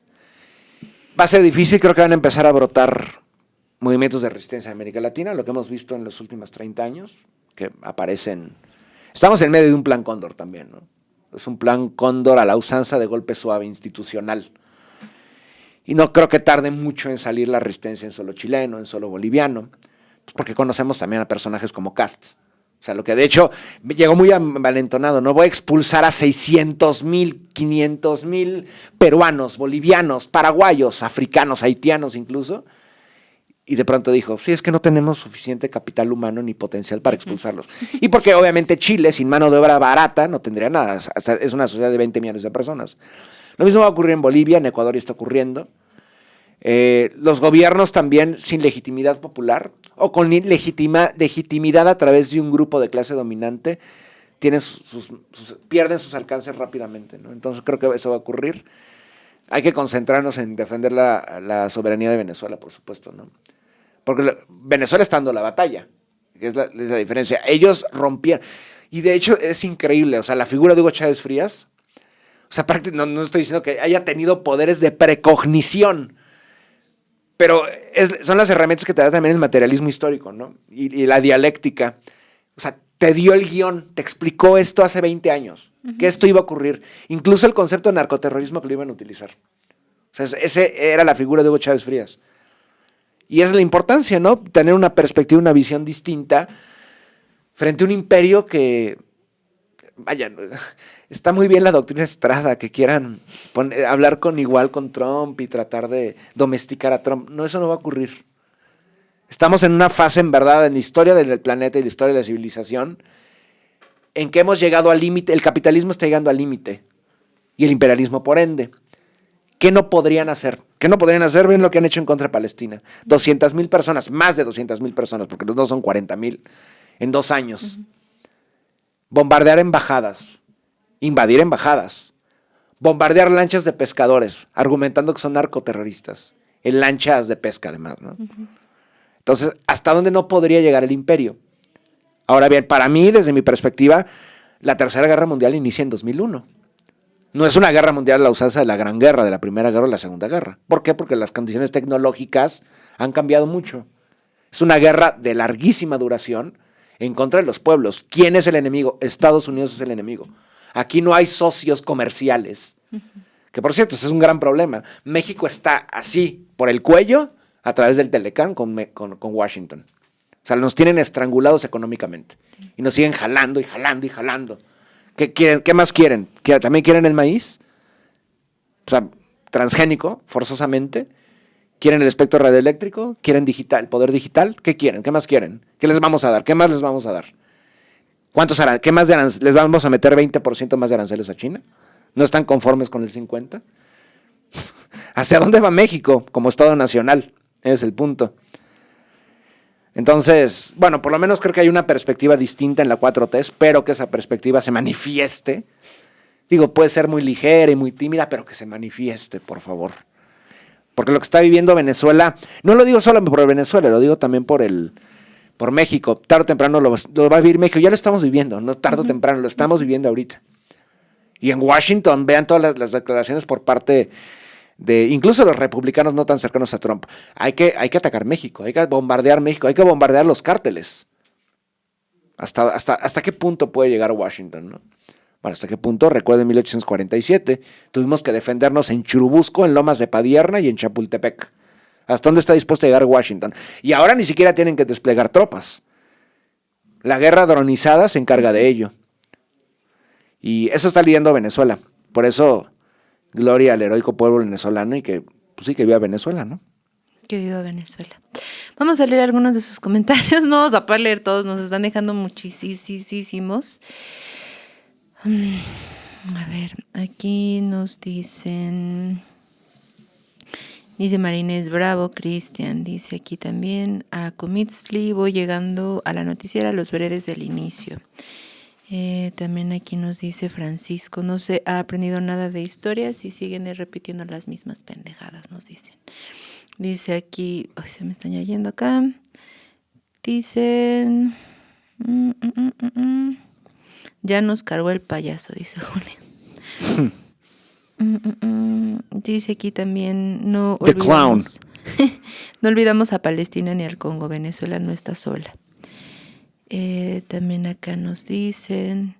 va a ser difícil, creo que van a empezar a brotar movimientos de resistencia en América Latina, lo que hemos visto en los últimos 30 años, que aparecen. Estamos en medio de un plan Cóndor también, ¿no? Es un plan Cóndor a la usanza de golpe suave institucional. Y no creo que tarde mucho en salir la resistencia en solo chileno, en solo boliviano, pues porque conocemos también a personajes como Cast. O sea, lo que de hecho llegó muy envalentonado, no voy a expulsar a 600,000, 500,000 peruanos, bolivianos, paraguayos, africanos, haitianos incluso. Y de pronto dijo, sí, es que no tenemos suficiente capital humano ni potencial para expulsarlos. Y porque obviamente Chile, sin mano de obra barata, no tendría nada. Es una sociedad de 20 millones de personas. Lo mismo va a ocurrir en Bolivia, en Ecuador y está ocurriendo. Los gobiernos también sin legitimidad popular o con legitimidad a través de un grupo de clase dominante pierden sus alcances rápidamente, ¿no? Entonces creo que eso va a ocurrir. Hay que concentrarnos en defender la soberanía de Venezuela, por supuesto, ¿no? Porque Venezuela está dando la batalla, que es la diferencia. Ellos rompían. Y de hecho es increíble, o sea, la figura de Hugo Chávez Frías, o sea, no estoy diciendo que haya tenido poderes de precognición, pero son las herramientas que te da también el materialismo histórico, ¿no? Y la dialéctica. O sea, te dio el guión, te explicó esto hace 20 años, que esto iba a ocurrir. Incluso el concepto de narcoterrorismo que lo iban a utilizar. O sea, ese era la figura de Hugo Chávez Frías. Y esa es la importancia, ¿no? Tener una perspectiva, una visión distinta frente a un imperio que, vaya, está muy bien la doctrina Estrada, que quieran hablar con Trump y tratar de domesticar a Trump. No, eso no va a ocurrir. Estamos en una fase, en verdad, en la historia del planeta y la historia de la civilización, en que hemos llegado al límite, el capitalismo está llegando al límite, y el imperialismo por ende. ¿Qué no podrían hacer? ¿Qué no podrían hacer? Ven lo que han hecho en contra de Palestina. 200,000 personas, más de 200,000 personas, porque los dos son 40,000, en 2 años. Bombardear embajadas, invadir embajadas, bombardear lanchas de pescadores, argumentando que son narcoterroristas, en lanchas de pesca además, ¿no? Entonces, ¿hasta dónde no podría llegar el imperio? Ahora bien, para mí, desde mi perspectiva, la Tercera Guerra Mundial inicia en 2001. No es una guerra mundial a la usanza de la Gran Guerra, de la Primera Guerra o la Segunda Guerra. ¿Por qué? Porque las condiciones tecnológicas han cambiado mucho. Es una guerra de larguísima duración en contra de los pueblos. ¿Quién es el enemigo? Estados Unidos es el enemigo. Aquí no hay socios comerciales. Que por cierto, ese es un gran problema. México está así, por el cuello, a través del Telecán con Washington. O sea, nos tienen estrangulados económicamente. Y nos siguen jalando y jalando y jalando. ¿Qué más quieren? ¿También quieren el maíz? O sea, transgénico, forzosamente. ¿Quieren el espectro radioeléctrico? ¿Quieren digital, poder digital? ¿Qué quieren? ¿Qué más quieren? ¿Qué les vamos a dar? ¿Qué más les vamos a dar? ¿Qué más les vamos a meter 20% más de aranceles a China? ¿No están conformes con el 50%? ¿Hacia dónde va México como Estado nacional? Ese es el punto. Entonces, bueno, por lo menos creo que hay una perspectiva distinta en la 4T, espero que esa perspectiva se manifieste. Digo, puede ser muy ligera y muy tímida, pero que se manifieste, por favor. Porque lo que está viviendo Venezuela, no lo digo solo por Venezuela, lo digo también por México. Tarde o temprano lo va a vivir México, ya lo estamos viviendo, no tarde o temprano, lo estamos viviendo ahorita. Y en Washington, vean todas las declaraciones por parte de incluso los republicanos no tan cercanos a Trump. Hay que atacar México, hay que bombardear México, hay que bombardear los cárteles. ¿Hasta qué punto puede llegar Washington, no? Bueno, ¿hasta qué punto? Recuerden 1847, tuvimos que defendernos en Churubusco, en Lomas de Padierna y en Chapultepec. ¿Hasta dónde está dispuesto a llegar Washington? Y ahora ni siquiera tienen que desplegar tropas. La guerra dronizada se encarga de ello. Y eso está lidiando Venezuela. Por eso, gloria al heroico pueblo venezolano y que, pues sí, que viva Venezuela, ¿no? Que viva Venezuela. Vamos a leer algunos de sus comentarios. No vamos a poder leer todos, nos están dejando muchísimos. A ver, aquí nos dicen... Dice Marínez Bravo, Cristian, dice aquí también, a Comitzli, voy llegando a la noticiera, los veré desde el inicio. También aquí nos dice Francisco, no se ha aprendido nada de historias y siguen repitiendo las mismas pendejadas, nos dicen. Dice aquí, se me están yendo acá, dicen, ya nos cargó el payaso, dice Julián. Dice aquí también, no olvidamos a Palestina ni al Congo, Venezuela no está sola. También acá nos dicen,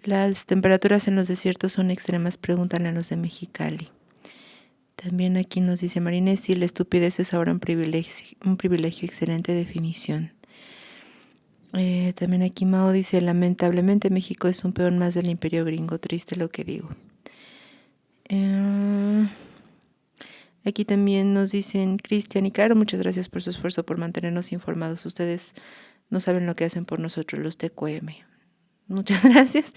las temperaturas en los desiertos son extremas, pregúntale a los de Mexicali. También aquí nos dice Marínez, sí, la estupidez es ahora un privilegio, excelente definición. También aquí Mao dice, lamentablemente México es un peón más del imperio gringo, triste lo que digo. Aquí también nos dicen Cristian y Caro, muchas gracias por su esfuerzo por mantenernos informados. Ustedes no saben lo que hacen por nosotros los TQM. Muchas gracias.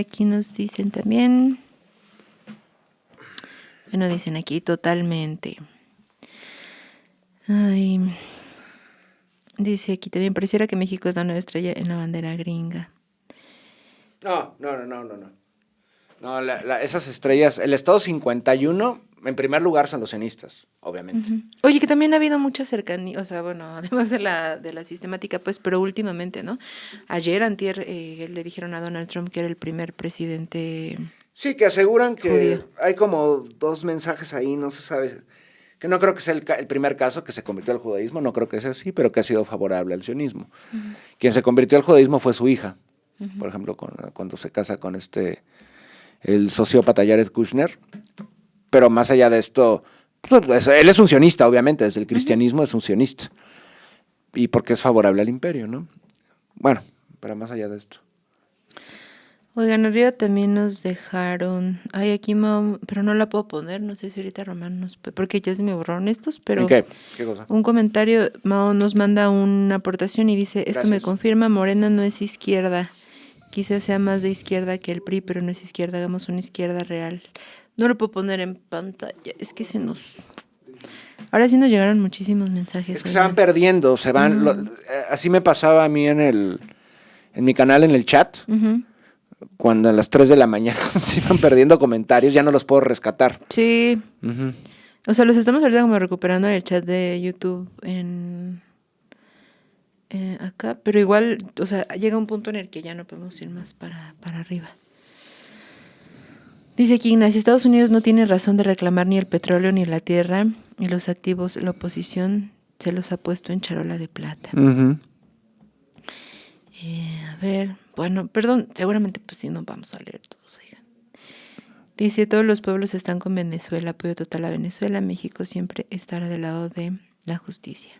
Aquí nos dicen también, bueno, dicen aquí totalmente. Ay, dice aquí también, pareciera que México es la nueva estrella en la bandera gringa. No. No, esas estrellas, el estado 51, en primer lugar son los sionistas, obviamente. Oye, que también ha habido mucha cercanía, o sea, bueno, además de la sistemática, pues, pero últimamente, ¿no? Ayer, antier, le dijeron a Donald Trump que era el primer presidente. Sí, que aseguran que judío. hay como dos mensajes ahí, no se sabe, que no creo que sea el primer caso que se convirtió al judaísmo, no creo que sea así, pero que ha sido favorable al sionismo. Quien se convirtió al judaísmo fue su hija, por ejemplo, cuando se casa con el sociópata Jared Kushner, pero más allá de esto, pues, él es un sionista, obviamente, desde el cristianismo es un sionista, y porque es favorable al imperio, ¿no? Bueno, pero más allá de esto. Oigan, arriba también nos dejaron, ay, aquí Mao, pero no la puedo poner, no sé si ahorita Román porque ya se me borraron estos, pero ¿En qué? ¿Qué cosa? un comentario, Mao nos manda una aportación y dice, esto me Gracias. confirma, Morena no es izquierda, quizás sea más de izquierda que el PRI, pero no es izquierda, hagamos una izquierda real. No lo puedo poner en pantalla, es que ahora sí nos llegaron muchísimos mensajes. Es que se van perdiendo, se van, así me pasaba a mí en mi canal, en el chat, cuando a las 3 de la mañana se iban perdiendo comentarios, ya no los puedo rescatar. Sí, o sea, los estamos ahorita como recuperando en el chat de YouTube acá, pero igual, o sea, llega un punto en el que ya no podemos ir más para arriba. Dice aquí Ignacio, Estados Unidos no tiene razón de reclamar ni el petróleo ni la tierra, y los activos, la oposición se los ha puesto en charola de plata. A ver, bueno, perdón, seguramente pues sí, no vamos a leer todos, oigan. Dice, todos los pueblos están con Venezuela, apoyo total a Venezuela, México siempre estará del lado de la justicia.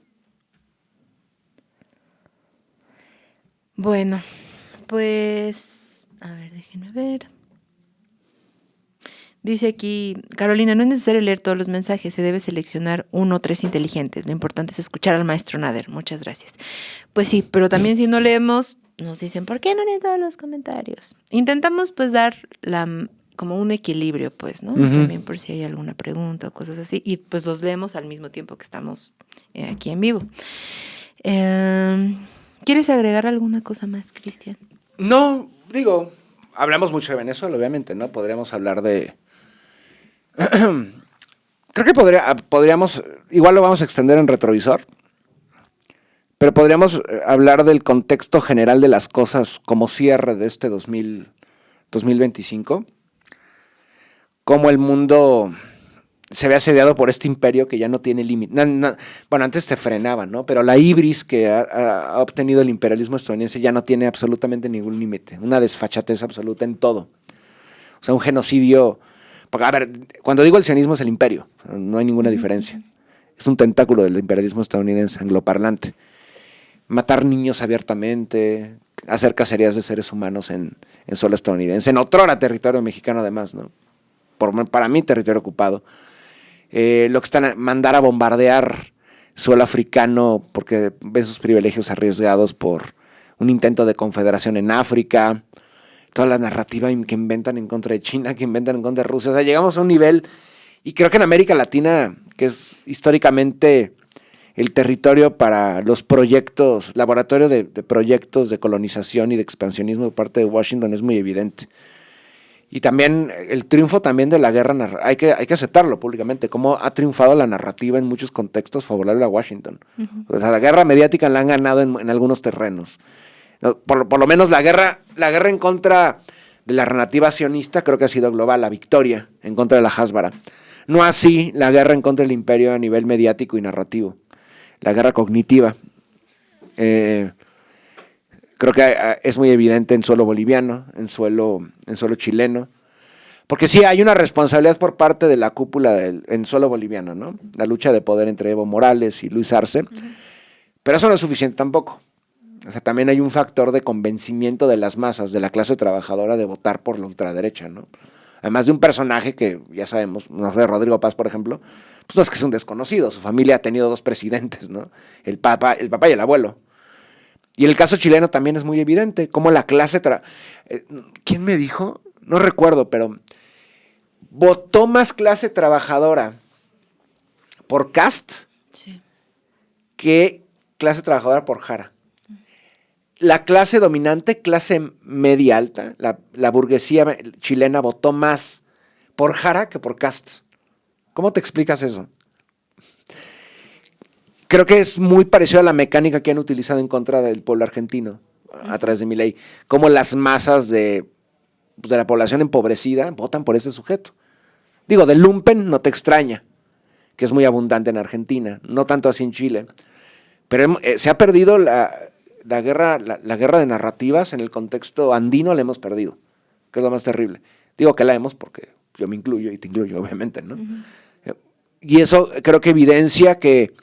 Bueno, pues, a ver, déjenme ver. Dice aquí, Carolina, no es necesario leer todos los mensajes, se debe seleccionar 1 o 3 inteligentes. Lo importante es escuchar al maestro Nader. Muchas gracias. Pues sí, pero también si no leemos, nos dicen, ¿por qué no leen todos los comentarios? Intentamos pues dar como un equilibrio, pues, ¿no? También por si hay alguna pregunta o cosas así. Y pues los leemos al mismo tiempo que estamos aquí en vivo. ¿Quieres agregar alguna cosa más, Cristian? No, digo, hablamos mucho de Venezuela, obviamente, ¿no? Podríamos hablar de... Creo que podríamos, igual lo vamos a extender en retrovisor, pero podríamos hablar del contexto general de las cosas como cierre de este 2025, cómo el mundo se ve asediado por este imperio que ya no tiene límite. Bueno, antes se frenaba, ¿no? Pero la ibris que ha obtenido el imperialismo estadounidense ya no tiene absolutamente ningún límite, una desfachatez absoluta en todo. O sea, un genocidio... A ver, cuando digo el sionismo es el imperio, no hay ninguna diferencia. Es un tentáculo del imperialismo estadounidense, angloparlante. Matar niños abiertamente, hacer cacerías de seres humanos en suelo estadounidense, en otrora territorio mexicano además, ¿no? Para mí territorio ocupado. Lo que están mandar a bombardear suelo africano porque ven sus privilegios arriesgados por un intento de confederación en África. Toda la narrativa que inventan en contra de China, que inventan en contra de Rusia. O sea, llegamos a un nivel, y creo que en América Latina, que es históricamente el territorio para los proyectos, laboratorio de proyectos de colonización y de expansionismo por parte de Washington, es muy evidente. Y también el triunfo también de la guerra, hay que aceptarlo públicamente, cómo ha triunfado la narrativa en muchos contextos favorable a Washington. O sea, la guerra mediática la han ganado en algunos terrenos. Por lo menos la guerra en contra de la narrativa sionista creo que ha sido global, la victoria en contra de la Hasbara. No así la guerra en contra del imperio a nivel mediático y narrativo, la guerra cognitiva. Creo que es muy evidente en suelo boliviano, en suelo chileno, porque sí hay una responsabilidad por parte de la cúpula en suelo boliviano, ¿no? La lucha de poder entre Evo Morales y Luis Arce, pero eso no es suficiente tampoco. O sea, también hay un factor de convencimiento de las masas, de la clase trabajadora, de votar por la ultraderecha, ¿no? Además de un personaje que, ya sabemos, no sé, Rodrigo Paz, por ejemplo, pues no es que sea un desconocido, su familia ha tenido 2 presidentes, ¿no? El papá y el abuelo. Y el caso chileno también es muy evidente, cómo la clase... ¿Quién me dijo? No recuerdo, pero votó más clase trabajadora por Kast que clase trabajadora por Jara. la clase dominante, clase media alta, la burguesía chilena votó más por Jara que por Kast. ¿Cómo te explicas eso? Creo que es muy parecido a la mecánica que han utilizado en contra del pueblo argentino a través de Milei. Como las masas de la población empobrecida votan por ese sujeto. Digo, del lumpen no te extraña, que es muy abundante en Argentina, no tanto así en Chile. Pero se ha perdido la guerra de narrativas en el contexto andino, la hemos perdido, que es lo más terrible. Digo que la hemos porque yo me incluyo y te incluyo, obviamente, ¿no? Uh-huh. Y eso creo que evidencia que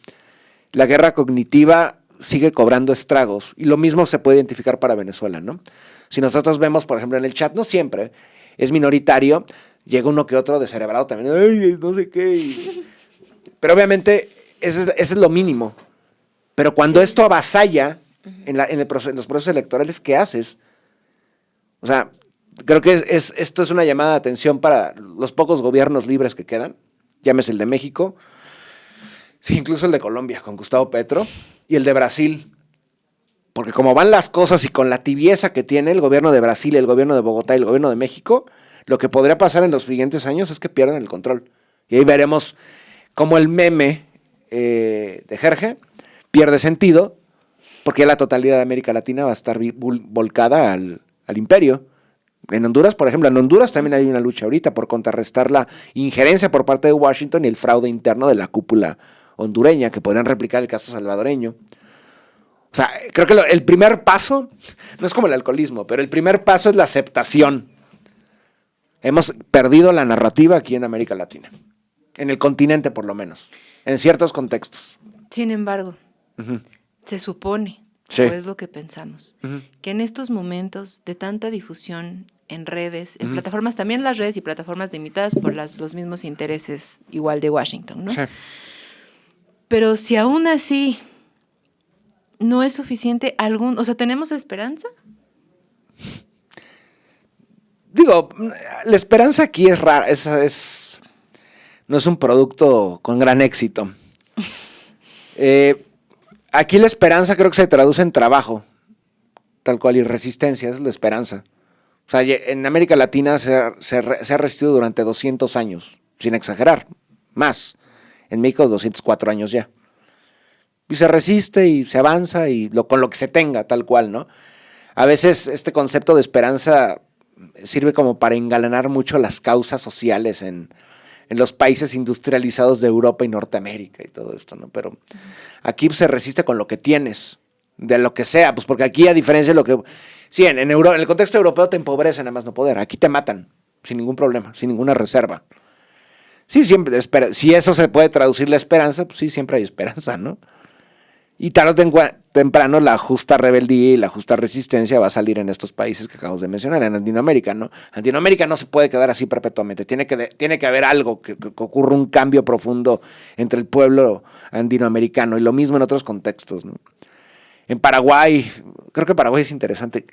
la guerra cognitiva sigue cobrando estragos. Y lo mismo se puede identificar para Venezuela, ¿no? Si nosotros vemos, por ejemplo, en el chat, no siempre, es minoritario, llega uno que otro descerebrado también, ay, no sé qué. Pero obviamente ese es lo mínimo. Pero cuando esto avasalla en los procesos electorales, ¿qué haces? O sea, creo que esto es una llamada de atención para los pocos gobiernos libres que quedan, llámese el de México, sí, incluso el de Colombia, con Gustavo Petro, y el de Brasil. Porque como van las cosas y con la tibieza que tiene el gobierno de Brasil, el gobierno de Bogotá y el gobierno de México, lo que podría pasar en los siguientes años es que pierdan el control. Y ahí veremos cómo el meme de Jerge pierde sentido, porque la totalidad de América Latina va a estar volcada al imperio. En Honduras, por ejemplo, también hay una lucha ahorita por contrarrestar la injerencia por parte de Washington y el fraude interno de la cúpula hondureña, que podrían replicar el caso salvadoreño. O sea, creo que el primer paso, no es como el alcoholismo, pero el primer paso es la aceptación. Hemos perdido la narrativa aquí en América Latina, en el continente por lo menos, en ciertos contextos. Sin embargo, uh-huh, se supone, sí, o es lo que pensamos, uh-huh, que en estos momentos de tanta difusión en redes, en uh-huh, plataformas, también las redes y plataformas limitadas por los mismos intereses igual de Washington, ¿no? Sí. Pero si aún así no es suficiente o sea, ¿tenemos esperanza? Digo, la esperanza aquí es rara, no es un producto con gran éxito. Aquí la esperanza creo que se traduce en trabajo, tal cual, y resistencia, es la esperanza. O sea, en América Latina se ha resistido durante 200 años, sin exagerar, más. En México 204 años ya. Y se resiste y se avanza y con lo que se tenga, tal cual, ¿no? A veces este concepto de esperanza sirve como para engalanar mucho las causas sociales en los países industrializados de Europa y Norteamérica y todo esto, ¿no? Pero aquí se resiste con lo que tienes, de lo que sea, pues porque aquí, a diferencia de lo que... Sí, en el contexto europeo te empobrecen a más no poder, aquí te matan sin ningún problema, sin ninguna reserva. Sí, siempre, si eso se puede traducir la esperanza, pues sí, siempre hay esperanza, ¿no? Y tarde o temprano la justa rebeldía y la justa resistencia va a salir en estos países que acabamos de mencionar, en Latinoamérica, ¿no? Latinoamérica no se puede quedar así perpetuamente, tiene que haber algo, que ocurra un cambio profundo entre el pueblo andinoamericano, y lo mismo en otros contextos, ¿no? En Paraguay, creo que Paraguay es interesante.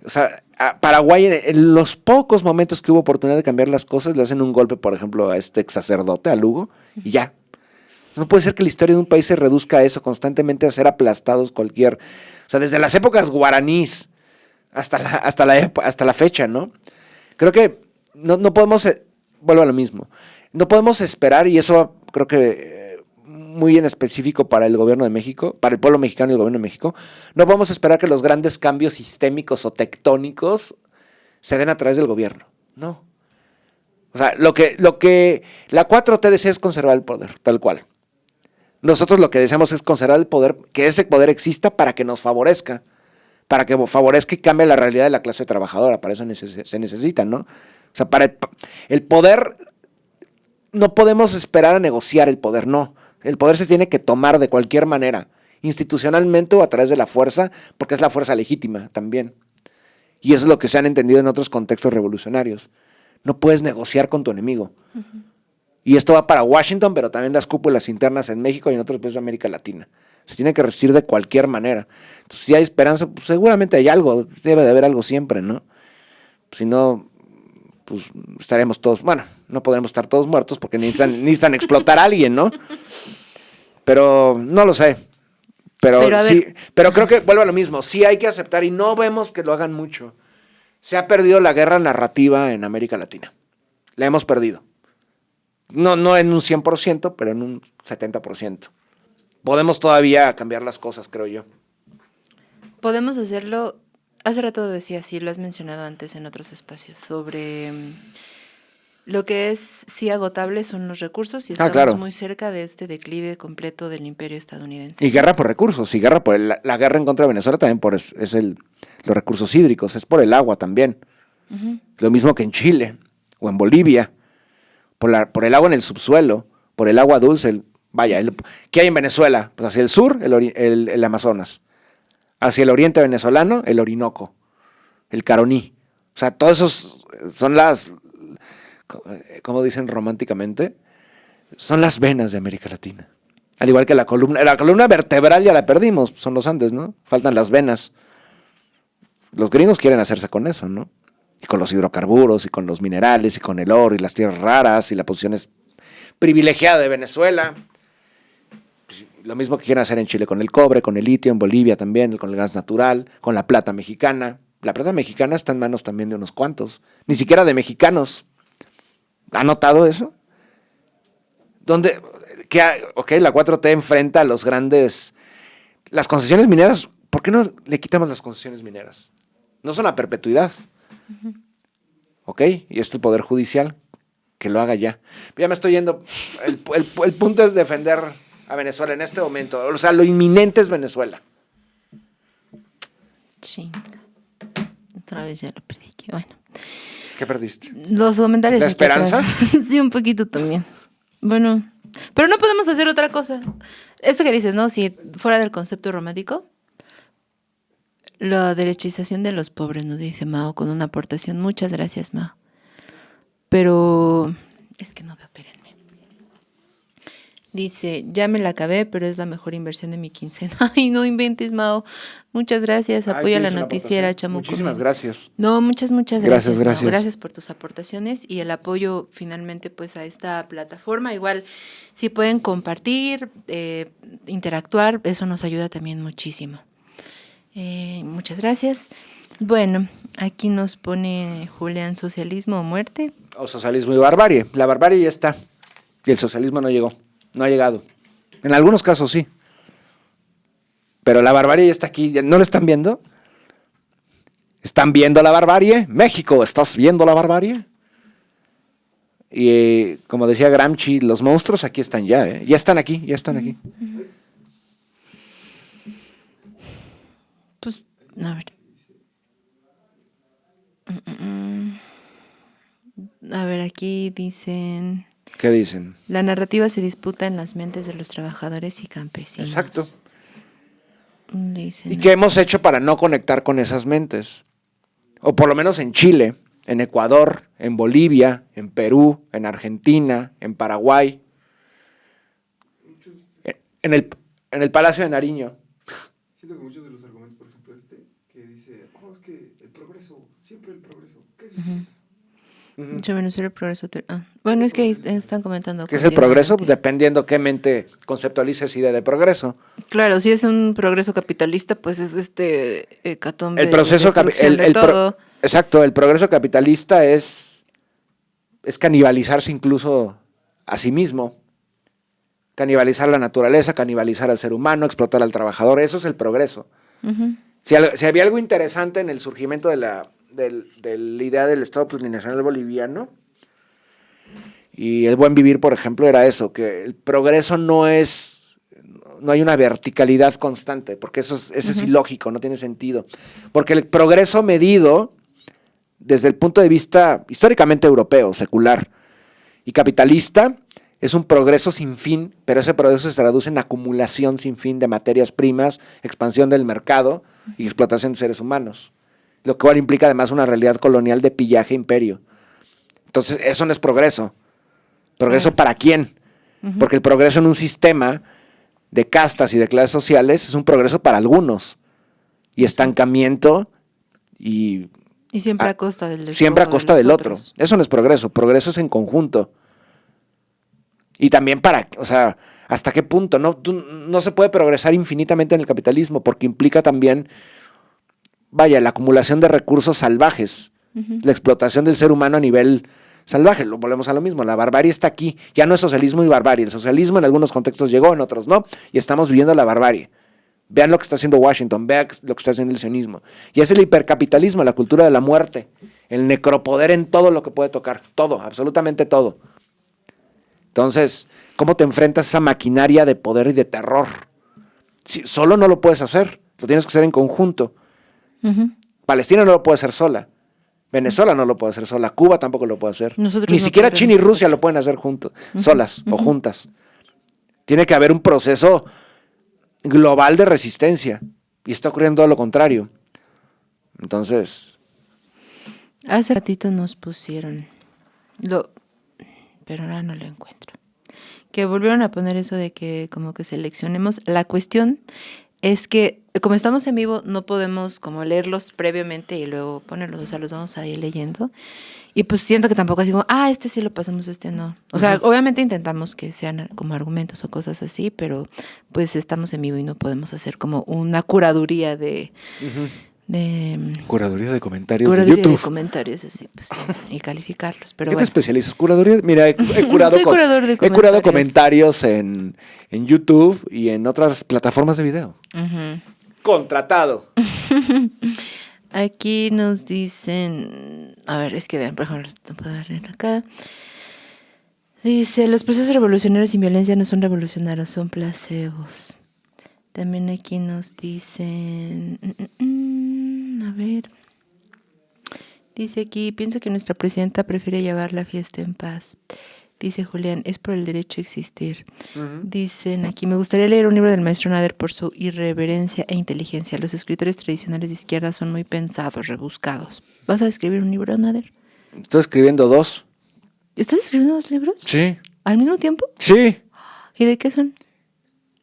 O sea, a Paraguay, en los pocos momentos que hubo oportunidad de cambiar las cosas, le hacen un golpe, por ejemplo, a este ex sacerdote, a Lugo, y ya. No puede ser que la historia de un país se reduzca a eso, constantemente a ser aplastados cualquier... O sea, desde las épocas guaraníes hasta la fecha, ¿no? Creo que no podemos... Vuelvo a lo mismo. No podemos esperar, y eso creo que muy en específico para el gobierno de México, para el pueblo mexicano y el gobierno de México, no podemos esperar que los grandes cambios sistémicos o tectónicos se den a través del gobierno. No. O sea, lo que la 4T desea es conservar el poder, tal cual. Nosotros lo que deseamos es conservar el poder, que ese poder exista para que nos favorezca, para que favorezca y cambie la realidad de la clase trabajadora. Para eso se necesita, ¿no? O sea, para el poder, no podemos esperar a negociar el poder, no. El poder se tiene que tomar de cualquier manera, institucionalmente o a través de la fuerza, porque es la fuerza legítima también. Y eso es lo que se han entendido en otros contextos revolucionarios. No puedes negociar con tu enemigo. Uh-huh. Y esto va para Washington, pero también las cúpulas internas en México y en otros países de América Latina. Se tiene que resistir de cualquier manera. Entonces, si hay esperanza, pues seguramente hay algo. Debe de haber algo siempre, ¿no? Si no, pues estaremos todos... Bueno, no podremos estar todos muertos porque necesitan explotar a alguien, ¿no? Pero no lo sé. Pero a sí, ver. pero creo que vuelve a lo mismo. Sí hay que aceptar y no vemos que lo hagan mucho. Se ha perdido la guerra narrativa en América Latina. La hemos perdido. No en un 100%, pero en un 70%. Podemos todavía cambiar las cosas, creo yo. Podemos hacerlo. Hace rato decía, sí, lo has mencionado antes en otros espacios, sobre lo que es sí agotable son los recursos y estamos Claro. muy cerca de este declive completo del imperio estadounidense. Y guerra por recursos, y guerra por la guerra en contra de Venezuela también es los recursos hídricos, es por el agua también. Uh-huh. Lo mismo que en Chile o en Bolivia, por el agua en el subsuelo, por el agua dulce. ¿Qué hay en Venezuela? Pues hacia el sur, el Amazonas. Hacia el oriente venezolano, el Orinoco, el Caroní. O sea, todos esos son como dicen románticamente, son las venas de América Latina. Al igual que la columna vertebral ya la perdimos, son los Andes, ¿no? Faltan las venas. Los gringos quieren hacerse con eso, ¿no? Y con los hidrocarburos, y con los minerales, y con el oro, y las tierras raras, y la posición privilegiada de Venezuela. Pues, lo mismo que quieren hacer en Chile con el cobre, con el litio, en Bolivia también, con el gas natural, con la plata mexicana. La plata mexicana está en manos también de unos cuantos, ni siquiera de mexicanos. ¿Ha notado eso? La 4T enfrenta a las concesiones mineras. ¿Por qué no le quitamos las concesiones mineras? No son a perpetuidad. Uh-huh. ¿Ok? Y es el Poder Judicial que lo haga ya. Ya me estoy yendo. El punto es defender a Venezuela en este momento. O sea, lo inminente es Venezuela. Sí. Otra vez ya lo perdí. Bueno. ¿Qué perdiste? Los comentarios. ¿La esperanza? Sí, un poquito también. Bueno, pero no podemos hacer otra cosa. Esto que dices, ¿no? Si fuera del concepto romántico, la derechización de los pobres, nos dice Mao, con una aportación. Muchas gracias, Mao. Pero es que no veo, espérenme. Dice, ya me la acabé, pero es la mejor inversión de mi quincena. Ay, no inventes, Mao. Muchas gracias. Apoya la noticiera, Chamuco. Muchísimas gracias. No, muchas gracias. Gracias. Mao. Gracias por tus aportaciones y el apoyo finalmente pues a esta plataforma. Igual, si pueden compartir, interactuar, eso nos ayuda también muchísimo. Muchas gracias. Bueno, aquí nos pone Julián, socialismo o muerte. O socialismo y barbarie. La barbarie ya está. Y el socialismo no llegó. No ha llegado. En algunos casos sí. Pero la barbarie ya está aquí. ¿No lo están viendo? ¿Están viendo la barbarie? México, ¿estás viendo la barbarie? Y como decía Gramsci, los monstruos aquí están ya. Ya están aquí. Pues, a ver. A ver, aquí dicen... ¿Qué dicen? La narrativa se disputa en las mentes de los trabajadores y campesinos. Exacto. Dicen, ¿y qué hemos hecho para no conectar con esas mentes? O por lo menos en Chile, en Ecuador, en Bolivia, en Perú, en Argentina, en Paraguay, en el Palacio de Nariño. Siento que muchos de los argumentos, por ejemplo, que dice, es que el progreso, siempre el progreso. ¿Qué es el progreso? Venezuela, el progreso. Bueno, es que están comentando. ¿Qué es el progreso? Dependiendo qué mente conceptualices idea de progreso. Claro, si es un progreso capitalista, pues es hecatombe. El proceso exacto, el progreso capitalista es canibalizarse incluso a sí mismo. Canibalizar la naturaleza, canibalizar al ser humano, explotar al trabajador. Eso es el progreso. Uh-huh. Si había algo interesante en el surgimiento de la idea del Estado plurinacional boliviano y el buen vivir, por ejemplo, era eso, que el progreso no hay una verticalidad constante, porque eso es ilógico, no tiene sentido. Porque el progreso medido desde el punto de vista históricamente europeo, secular y capitalista, es un progreso sin fin, pero ese progreso se traduce en acumulación sin fin de materias primas, expansión del mercado y explotación de seres humanos. Lo cual implica además una realidad colonial de pillaje imperio. Entonces, eso no es progreso. ¿Progreso para quién? Uh-huh. Porque el progreso en un sistema de castas y de clases sociales es un progreso para algunos. Y estancamiento y siempre a costa del otro. Eso no es progreso. Progreso es en conjunto. Y también o sea, ¿hasta qué punto? No se puede progresar infinitamente en el capitalismo porque implica también, vaya, la acumulación de recursos salvajes, la explotación del ser humano a nivel salvaje. Volvemos a lo mismo, la barbarie está aquí. Ya no es socialismo y barbarie. El socialismo en algunos contextos llegó, en otros no, y estamos viviendo la barbarie. Vean lo que está haciendo Washington, vean lo que está haciendo el sionismo. Y es el hipercapitalismo, la cultura de la muerte, el necropoder en todo lo que puede tocar, todo, absolutamente todo. Entonces, ¿cómo te enfrentas a esa maquinaria de poder y de terror? Si, solo no lo puedes hacer, lo tienes que hacer en conjunto. Palestina no lo puede hacer sola, Venezuela no lo puede hacer sola, Cuba tampoco lo puede hacer. Ni siquiera China y Rusia lo pueden hacer juntos, solas o juntas. Tiene que haber un proceso global de resistencia y está ocurriendo todo lo contrario. Entonces, hace ratito nos pusieron pero ahora no lo encuentro, que volvieron a poner eso de que como que seleccionemos. La cuestión es que como estamos en vivo no podemos como leerlos previamente y luego ponerlos, o sea, los vamos a ir leyendo. Y pues siento que tampoco así como, este sí lo pasamos, este no. O sea, obviamente intentamos que sean como argumentos o cosas así, pero pues estamos en vivo y no podemos hacer como una curaduría de curaduría de comentarios de YouTube. De comentarios así, pues, y calificarlos. Pero ¿Qué te especializas? ¿Curaduría? Mira, he curado comentarios en YouTube y en otras plataformas de video. Contratado. Aquí nos dicen, a ver, es que vean, por ejemplo, no puedo leer acá. Dice, los procesos revolucionarios sin violencia no son revolucionarios, son placebos. También aquí nos dicen, a ver, dice aquí, pienso que nuestra presidenta prefiere llevar la fiesta en paz. Dice Julián, es por el derecho a existir. Dicen aquí, me gustaría leer un libro del maestro Nader por su irreverencia e inteligencia. Los escritores tradicionales de izquierda son muy pensados, rebuscados. ¿Vas a escribir un libro, Nader? Estoy escribiendo 2. ¿Estás escribiendo 2 libros? Sí. ¿Al mismo tiempo? Sí. ¿Y de qué son?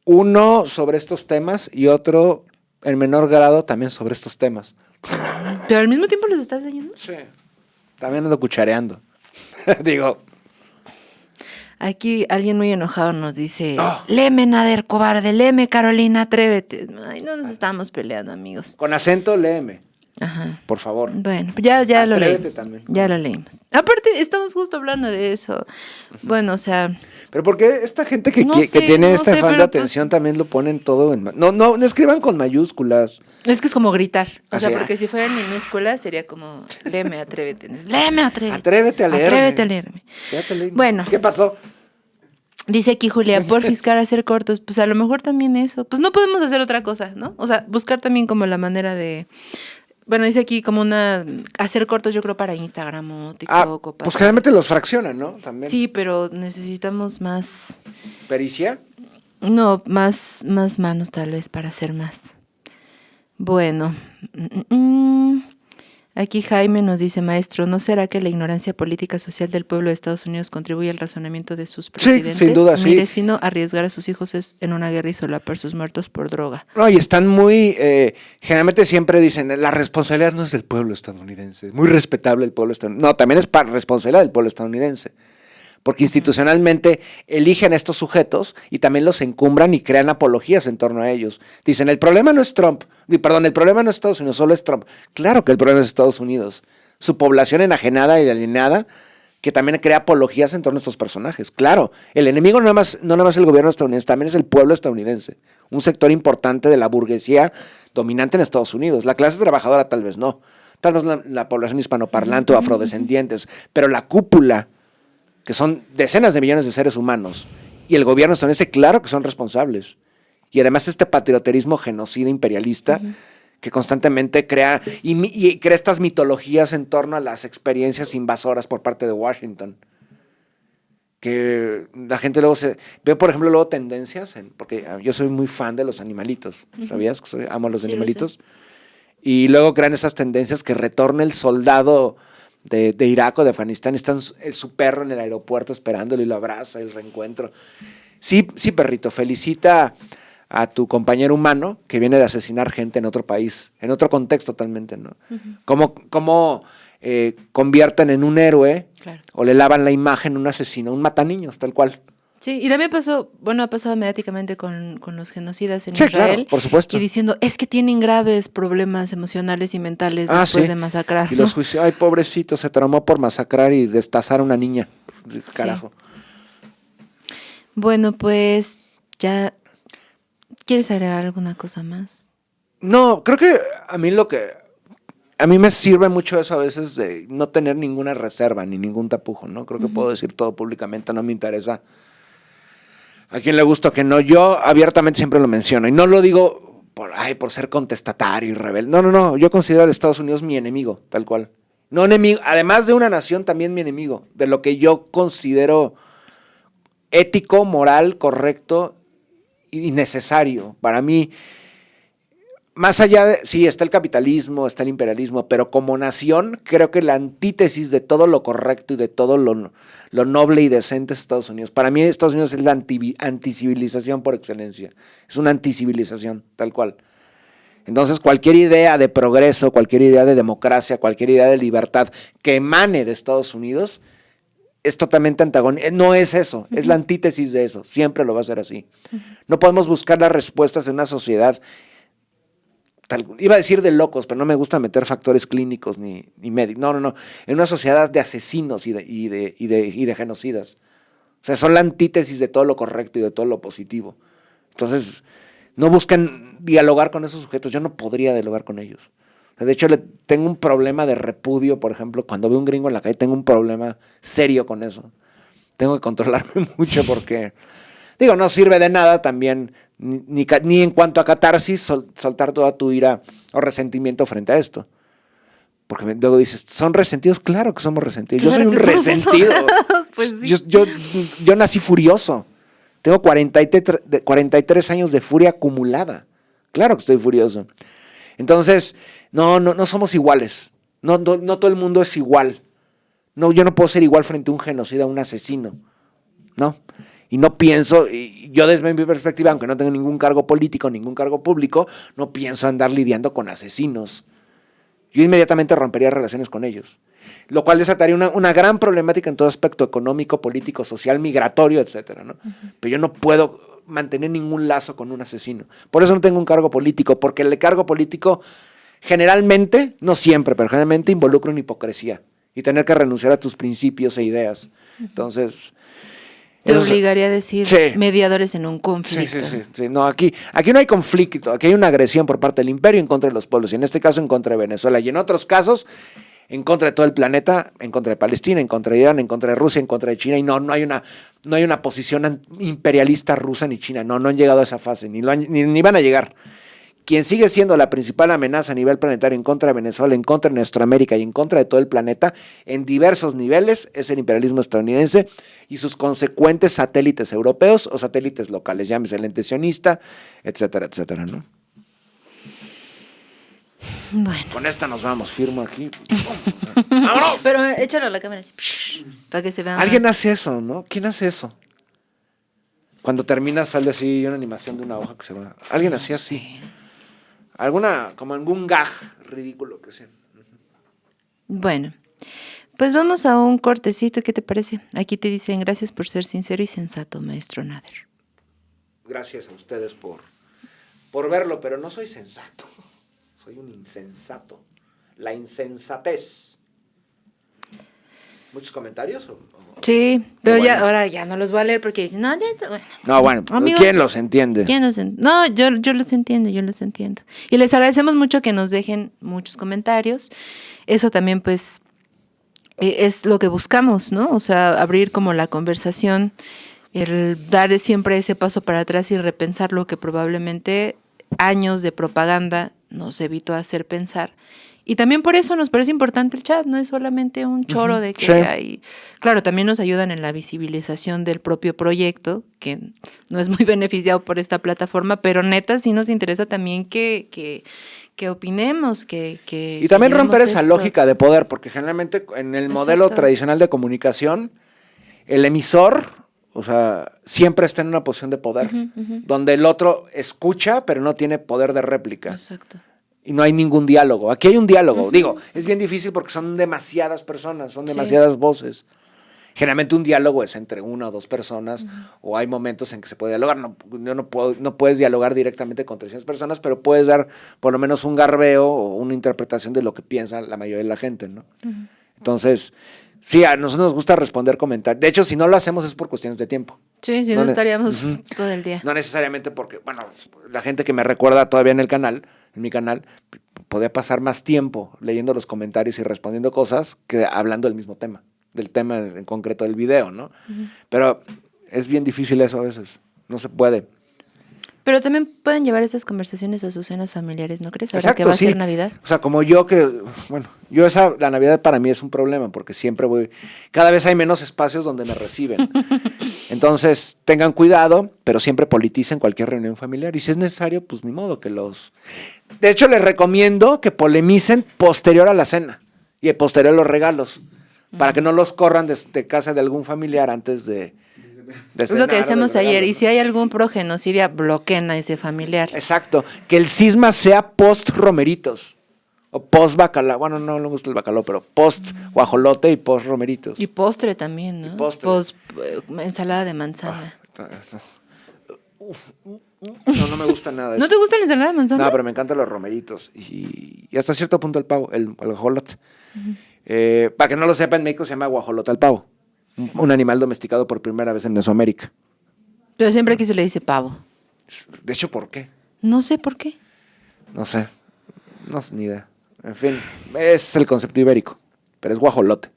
Uno sobre estos temas y otro en menor grado también sobre estos temas. ¿Pero al mismo tiempo los estás leyendo? Sí. También ando cuchareando. Digo... Aquí alguien muy enojado nos dice, léeme, Nader, cobarde, léeme, Carolina, atrévete. Ay, no nos estamos peleando, amigos. Con acento, léeme. Ajá. Por favor. Bueno, ya lo leímos. También. Ya lo leímos. Aparte, estamos justo hablando de eso. Bueno, o sea... Pero porque esta gente que tiene este afán de atención también lo ponen todo en... No escriban con mayúsculas. Es que es como gritar. O sea, porque si fueran minúsculas sería como, léeme, atrévete. Léeme, atrévete. Atrévete a leerme. Atrévete a leerme. Bueno. ¿Qué pasó? Dice aquí Julia, por fiscar hacer cortos, pues a lo mejor también eso. Pues no podemos hacer otra cosa, ¿no? O sea, buscar también como la manera de... Bueno, dice aquí como hacer cortos yo creo para Instagram o TikTok. O para... Pues generalmente los fraccionan, ¿no? También. Sí, pero necesitamos más... ¿Pericia? No, más manos tal vez para hacer más. Bueno. Aquí Jaime nos dice, maestro, ¿no será que la ignorancia política social del pueblo de Estados Unidos contribuye al razonamiento de sus presidentes? Sí, sin duda, sí. Mire, sino arriesgar a sus hijos en una guerra y solapar sus muertos por droga. No, y están muy, generalmente siempre dicen, la responsabilidad no es del pueblo estadounidense, muy respetable el pueblo estadounidense. No, también es responsabilidad del pueblo estadounidense. Porque institucionalmente eligen a estos sujetos y también los encumbran y crean apologías en torno a ellos. Dicen, el problema no es Trump, el problema no es Estados Unidos, solo es Trump. Claro que el problema es Estados Unidos. Su población enajenada y alienada que también crea apologías en torno a estos personajes. Claro, el enemigo no nada más el gobierno estadounidense, también es el pueblo estadounidense. Un sector importante de la burguesía dominante en Estados Unidos. La clase trabajadora tal vez no. Tal vez la población hispanoparlante o afrodescendientes. Pero la cúpula, que son decenas de millones de seres humanos, y el gobierno estadounidense, claro que son responsables. Y además este patrioterismo genocida imperialista que constantemente crea y crea estas mitologías en torno a las experiencias invasoras por parte de Washington. Que la gente luego veo, por ejemplo, luego tendencias, porque yo soy muy fan de los animalitos, ¿sabías? Amo a los animalitos. Y luego crean esas tendencias que retorna el soldado de Irak o de Afganistán, está su perro en el aeropuerto esperándolo y lo abraza, el reencuentro. Sí, perrito, felicita a tu compañero humano que viene de asesinar gente en otro país, en otro contexto totalmente, ¿no? Cómo convierten en un héroe, claro, o le lavan la imagen un asesino, un mataniños, tal cual. Sí, y también ha pasado mediáticamente con los genocidas en Sí, Israel. claro, por supuesto. Y diciendo, es que tienen graves problemas emocionales y mentales después de masacrar. Y ¿no? los juicios, ay, pobrecito, se traumó por masacrar y destazar a una niña. Carajo. Sí. Bueno, pues ya, ¿quieres agregar alguna cosa más? No, creo que a mí me sirve mucho eso a veces de no tener ninguna reserva ni ningún tapujo, ¿no? Creo que puedo decir todo públicamente, no me interesa a quién le gusta o que no. Yo abiertamente siempre lo menciono y no lo digo por ser contestatario y rebelde. No, yo considero a Estados Unidos mi enemigo, tal cual. No enemigo, además de una nación, también mi enemigo, de lo que yo considero ético, moral, correcto y necesario. Para mí, más allá de, sí, está el capitalismo, está el imperialismo, pero como nación, creo que la antítesis de todo lo correcto y de todo lo noble y decente es Estados Unidos. Para mí, Estados Unidos es la anticivilización por excelencia. Es una anticivilización, tal cual. Entonces, cualquier idea de progreso, cualquier idea de democracia, cualquier idea de libertad que emane de Estados Unidos es totalmente antagónico. No es eso, es la antítesis de eso. Siempre lo va a ser así. No podemos buscar las respuestas en una sociedad, iba a decir de locos, pero no me gusta meter factores clínicos ni médicos. No. En una sociedad de asesinos y de genocidas. O sea, son la antítesis de todo lo correcto y de todo lo positivo. Entonces, no busquen dialogar con esos sujetos. Yo no podría dialogar con ellos. O sea, de hecho, tengo un problema de repudio, por ejemplo, cuando veo un gringo en la calle, tengo un problema serio con eso. Tengo que controlarme mucho porque, digo, no sirve de nada también, ni en cuanto a catarsis, soltar toda tu ira o resentimiento frente a esto. Porque luego dices, ¿son resentidos? Claro que somos resentidos. Claro, yo soy un resentido. Pues sí. Yo nací furioso. Tengo 43 años de furia acumulada. Claro que estoy furioso. Entonces, no somos iguales. No todo el mundo es igual. No, yo no puedo ser igual frente a un genocida, a un asesino. ¿No? Y no pienso, yo desde mi perspectiva, aunque no tengo ningún cargo político, ningún cargo público, no pienso andar lidiando con asesinos. Yo inmediatamente rompería relaciones con ellos. Lo cual desataría una gran problemática en todo aspecto económico, político, social, migratorio, etcétera, ¿no? Pero yo no puedo mantener ningún lazo con un asesino. Por eso no tengo un cargo político, porque el cargo político generalmente, no siempre, pero generalmente involucra una hipocresía y tener que renunciar a tus principios e ideas. Entonces, te obligaría a decir sí, mediadores en un conflicto. Sí. No, aquí no hay conflicto, aquí hay una agresión por parte del imperio en contra de los pueblos, y en este caso en contra de Venezuela, y en otros casos en contra de todo el planeta, en contra de Palestina, en contra de Irán, en contra de Rusia, en contra de China, y no hay una posición imperialista rusa ni china, no han llegado a esa fase, ni van a llegar. Quien sigue siendo la principal amenaza a nivel planetario en contra de Venezuela, en contra de Nuestroamérica y en contra de todo el planeta, en diversos niveles, es el imperialismo estadounidense y sus consecuentes satélites europeos o satélites locales, llámese el ente sionista, etcétera, etcétera, ¿no? Bueno. Con esta nos vamos, firmo aquí. ¡Vámonos! Pero échalo a la cámara así, para que se vea. Alguien hace eso, ¿no? ¿Quién hace eso? Cuando termina sale así una animación de una hoja que se va. Alguien hacía así. Como algún gag ridículo que sea. Bueno, pues vamos a un cortecito, ¿qué te parece? Aquí te dicen gracias por ser sincero y sensato, maestro Nader. Gracias a ustedes por verlo, pero no soy sensato. Soy un insensato. La insensatez. ¿Muchos comentarios? Sí, pero bueno. ahora ya no los voy a leer porque dicen, no, ya está, bueno. No, bueno, amigos, ¿quién los entiende? No, yo los entiendo, Y les agradecemos mucho que nos dejen muchos comentarios. Eso también, pues, es lo que buscamos, ¿no? O sea, abrir como la conversación, el dar siempre ese paso para atrás y repensar lo que probablemente años de propaganda nos evitó hacer pensar. Y también por eso nos parece importante el chat, no es solamente un choro de que hay... Claro, también nos ayudan en la visibilización del propio proyecto, que no es muy beneficiado por esta plataforma, pero neta sí nos interesa también que opinemos, y también romper esa lógica de poder, porque generalmente en el modelo tradicional de comunicación, el emisor, o sea, siempre está en una posición de poder, donde el otro escucha, pero no tiene poder de réplica. Exacto. Y no hay ningún diálogo. Aquí hay un diálogo. Digo, es bien difícil porque son demasiadas personas, son demasiadas voces. Generalmente un diálogo es entre una o dos personas, o hay momentos en que se puede dialogar. No puedes dialogar directamente con 300 personas, pero puedes dar por lo menos un garbeo o una interpretación de lo que piensa la mayoría de la gente, ¿no? Entonces, sí, a nosotros nos gusta responder comentarios. De hecho, si no lo hacemos es por cuestiones de tiempo. Sí, si no estaríamos todo el día. No necesariamente porque, bueno, la gente que me recuerda todavía en mi canal, podía pasar más tiempo leyendo los comentarios y respondiendo cosas que hablando del mismo tema, del tema en concreto del video, ¿no? Pero es bien difícil eso a veces, no se puede. Pero también pueden llevar esas conversaciones a sus cenas familiares, ¿no crees? Ahora que va a ser Navidad. O sea, como yo la Navidad para mí es un problema porque siempre cada vez hay menos espacios donde me reciben. Entonces, tengan cuidado, pero siempre politicen cualquier reunión familiar. Y si es necesario, pues ni modo que De hecho, les recomiendo que polemicen posterior a la cena y posterior a los regalos, para que no los corran de casa de algún familiar antes de es lo que decíamos ayer, y si hay algún progenocidio, bloqueen a ese familiar. Exacto, que el cisma sea post-romeritos, o post-bacalao, bueno, no me gusta el bacalao, pero post-guajolote y post-romeritos. Y postre también, ¿no? Y postre. Ensalada de manzana. No me gusta nada de ¿No eso. te gusta la ensalada de manzana? No, pero me encantan los romeritos, y hasta cierto punto el pavo, el guajolote. Para que no lo sepa, en México se llama guajolote al pavo. Un animal domesticado por primera vez en Mesoamérica. Pero siempre aquí se le dice pavo. De hecho, ¿por qué? No sé por qué. No sé, ni idea. En fin, es el concepto ibérico, pero es guajolote.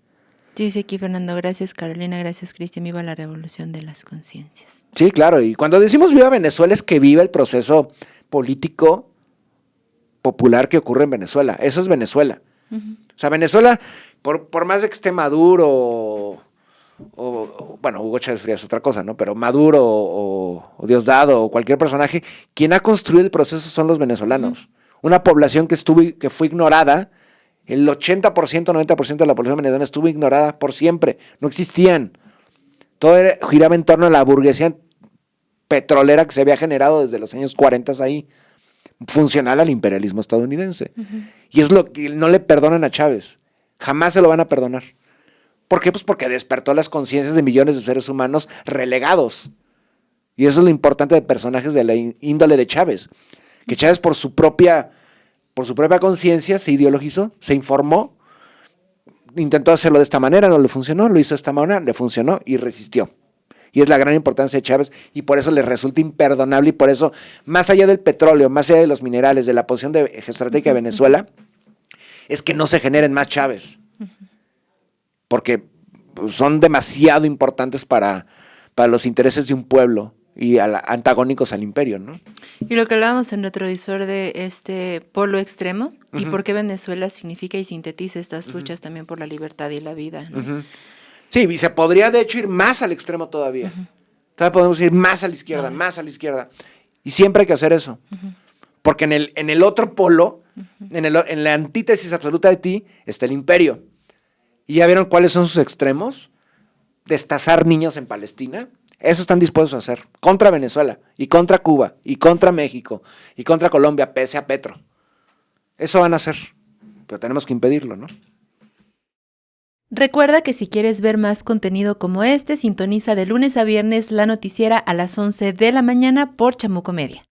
Dice aquí Fernando, gracias Carolina, gracias Cristian, viva la revolución de las conciencias. Sí, claro, y cuando decimos viva Venezuela es que viva el proceso político popular que ocurre en Venezuela. Eso es Venezuela. O sea, Venezuela, por más de que esté Maduro bueno, Hugo Chávez Frías es otra cosa, ¿no? Pero Maduro o Diosdado o cualquier personaje, quien ha construido el proceso son los venezolanos. Una población que fue ignorada, el 80%, 90% de la población venezolana estuvo ignorada por siempre, no existían. Todo giraba en torno a la burguesía petrolera que se había generado desde los años 40 ahí, funcional al imperialismo estadounidense. Y es lo que no le perdonan a Chávez, jamás se lo van a perdonar. ¿Por qué? Pues porque despertó las conciencias de millones de seres humanos relegados. Y eso es lo importante de personajes de la índole de Chávez. Que Chávez por su propia conciencia se ideologizó, se informó, intentó hacerlo de esta manera, no le funcionó, lo hizo de esta manera, le funcionó y resistió. Y es la gran importancia de Chávez y por eso le resulta imperdonable y por eso, más allá del petróleo, más allá de los minerales, de la posición geoestratégica de Venezuela, es que no se generen más Chávez. Porque son demasiado importantes para los intereses de un pueblo y antagónicos al imperio, ¿no? Y lo que hablábamos en Retrovisor de este polo extremo y por qué Venezuela significa y sintetiza estas luchas también por la libertad y la vida, ¿no? Sí, y se podría de hecho ir más al extremo todavía. Todavía podemos ir más a la izquierda, más a la izquierda. Y siempre hay que hacer eso. Porque en el otro polo, en la antítesis absoluta de ti, está el imperio. ¿Y ya vieron cuáles son sus extremos? Destazar niños en Palestina. Eso están dispuestos a hacer. Contra Venezuela, y contra Cuba, y contra México, y contra Colombia, pese a Petro. Eso van a hacer. Pero tenemos que impedirlo, ¿no? Recuerda que si quieres ver más contenido como este, sintoniza de lunes a viernes la noticiera a las 11 de la mañana por Chamuco Media.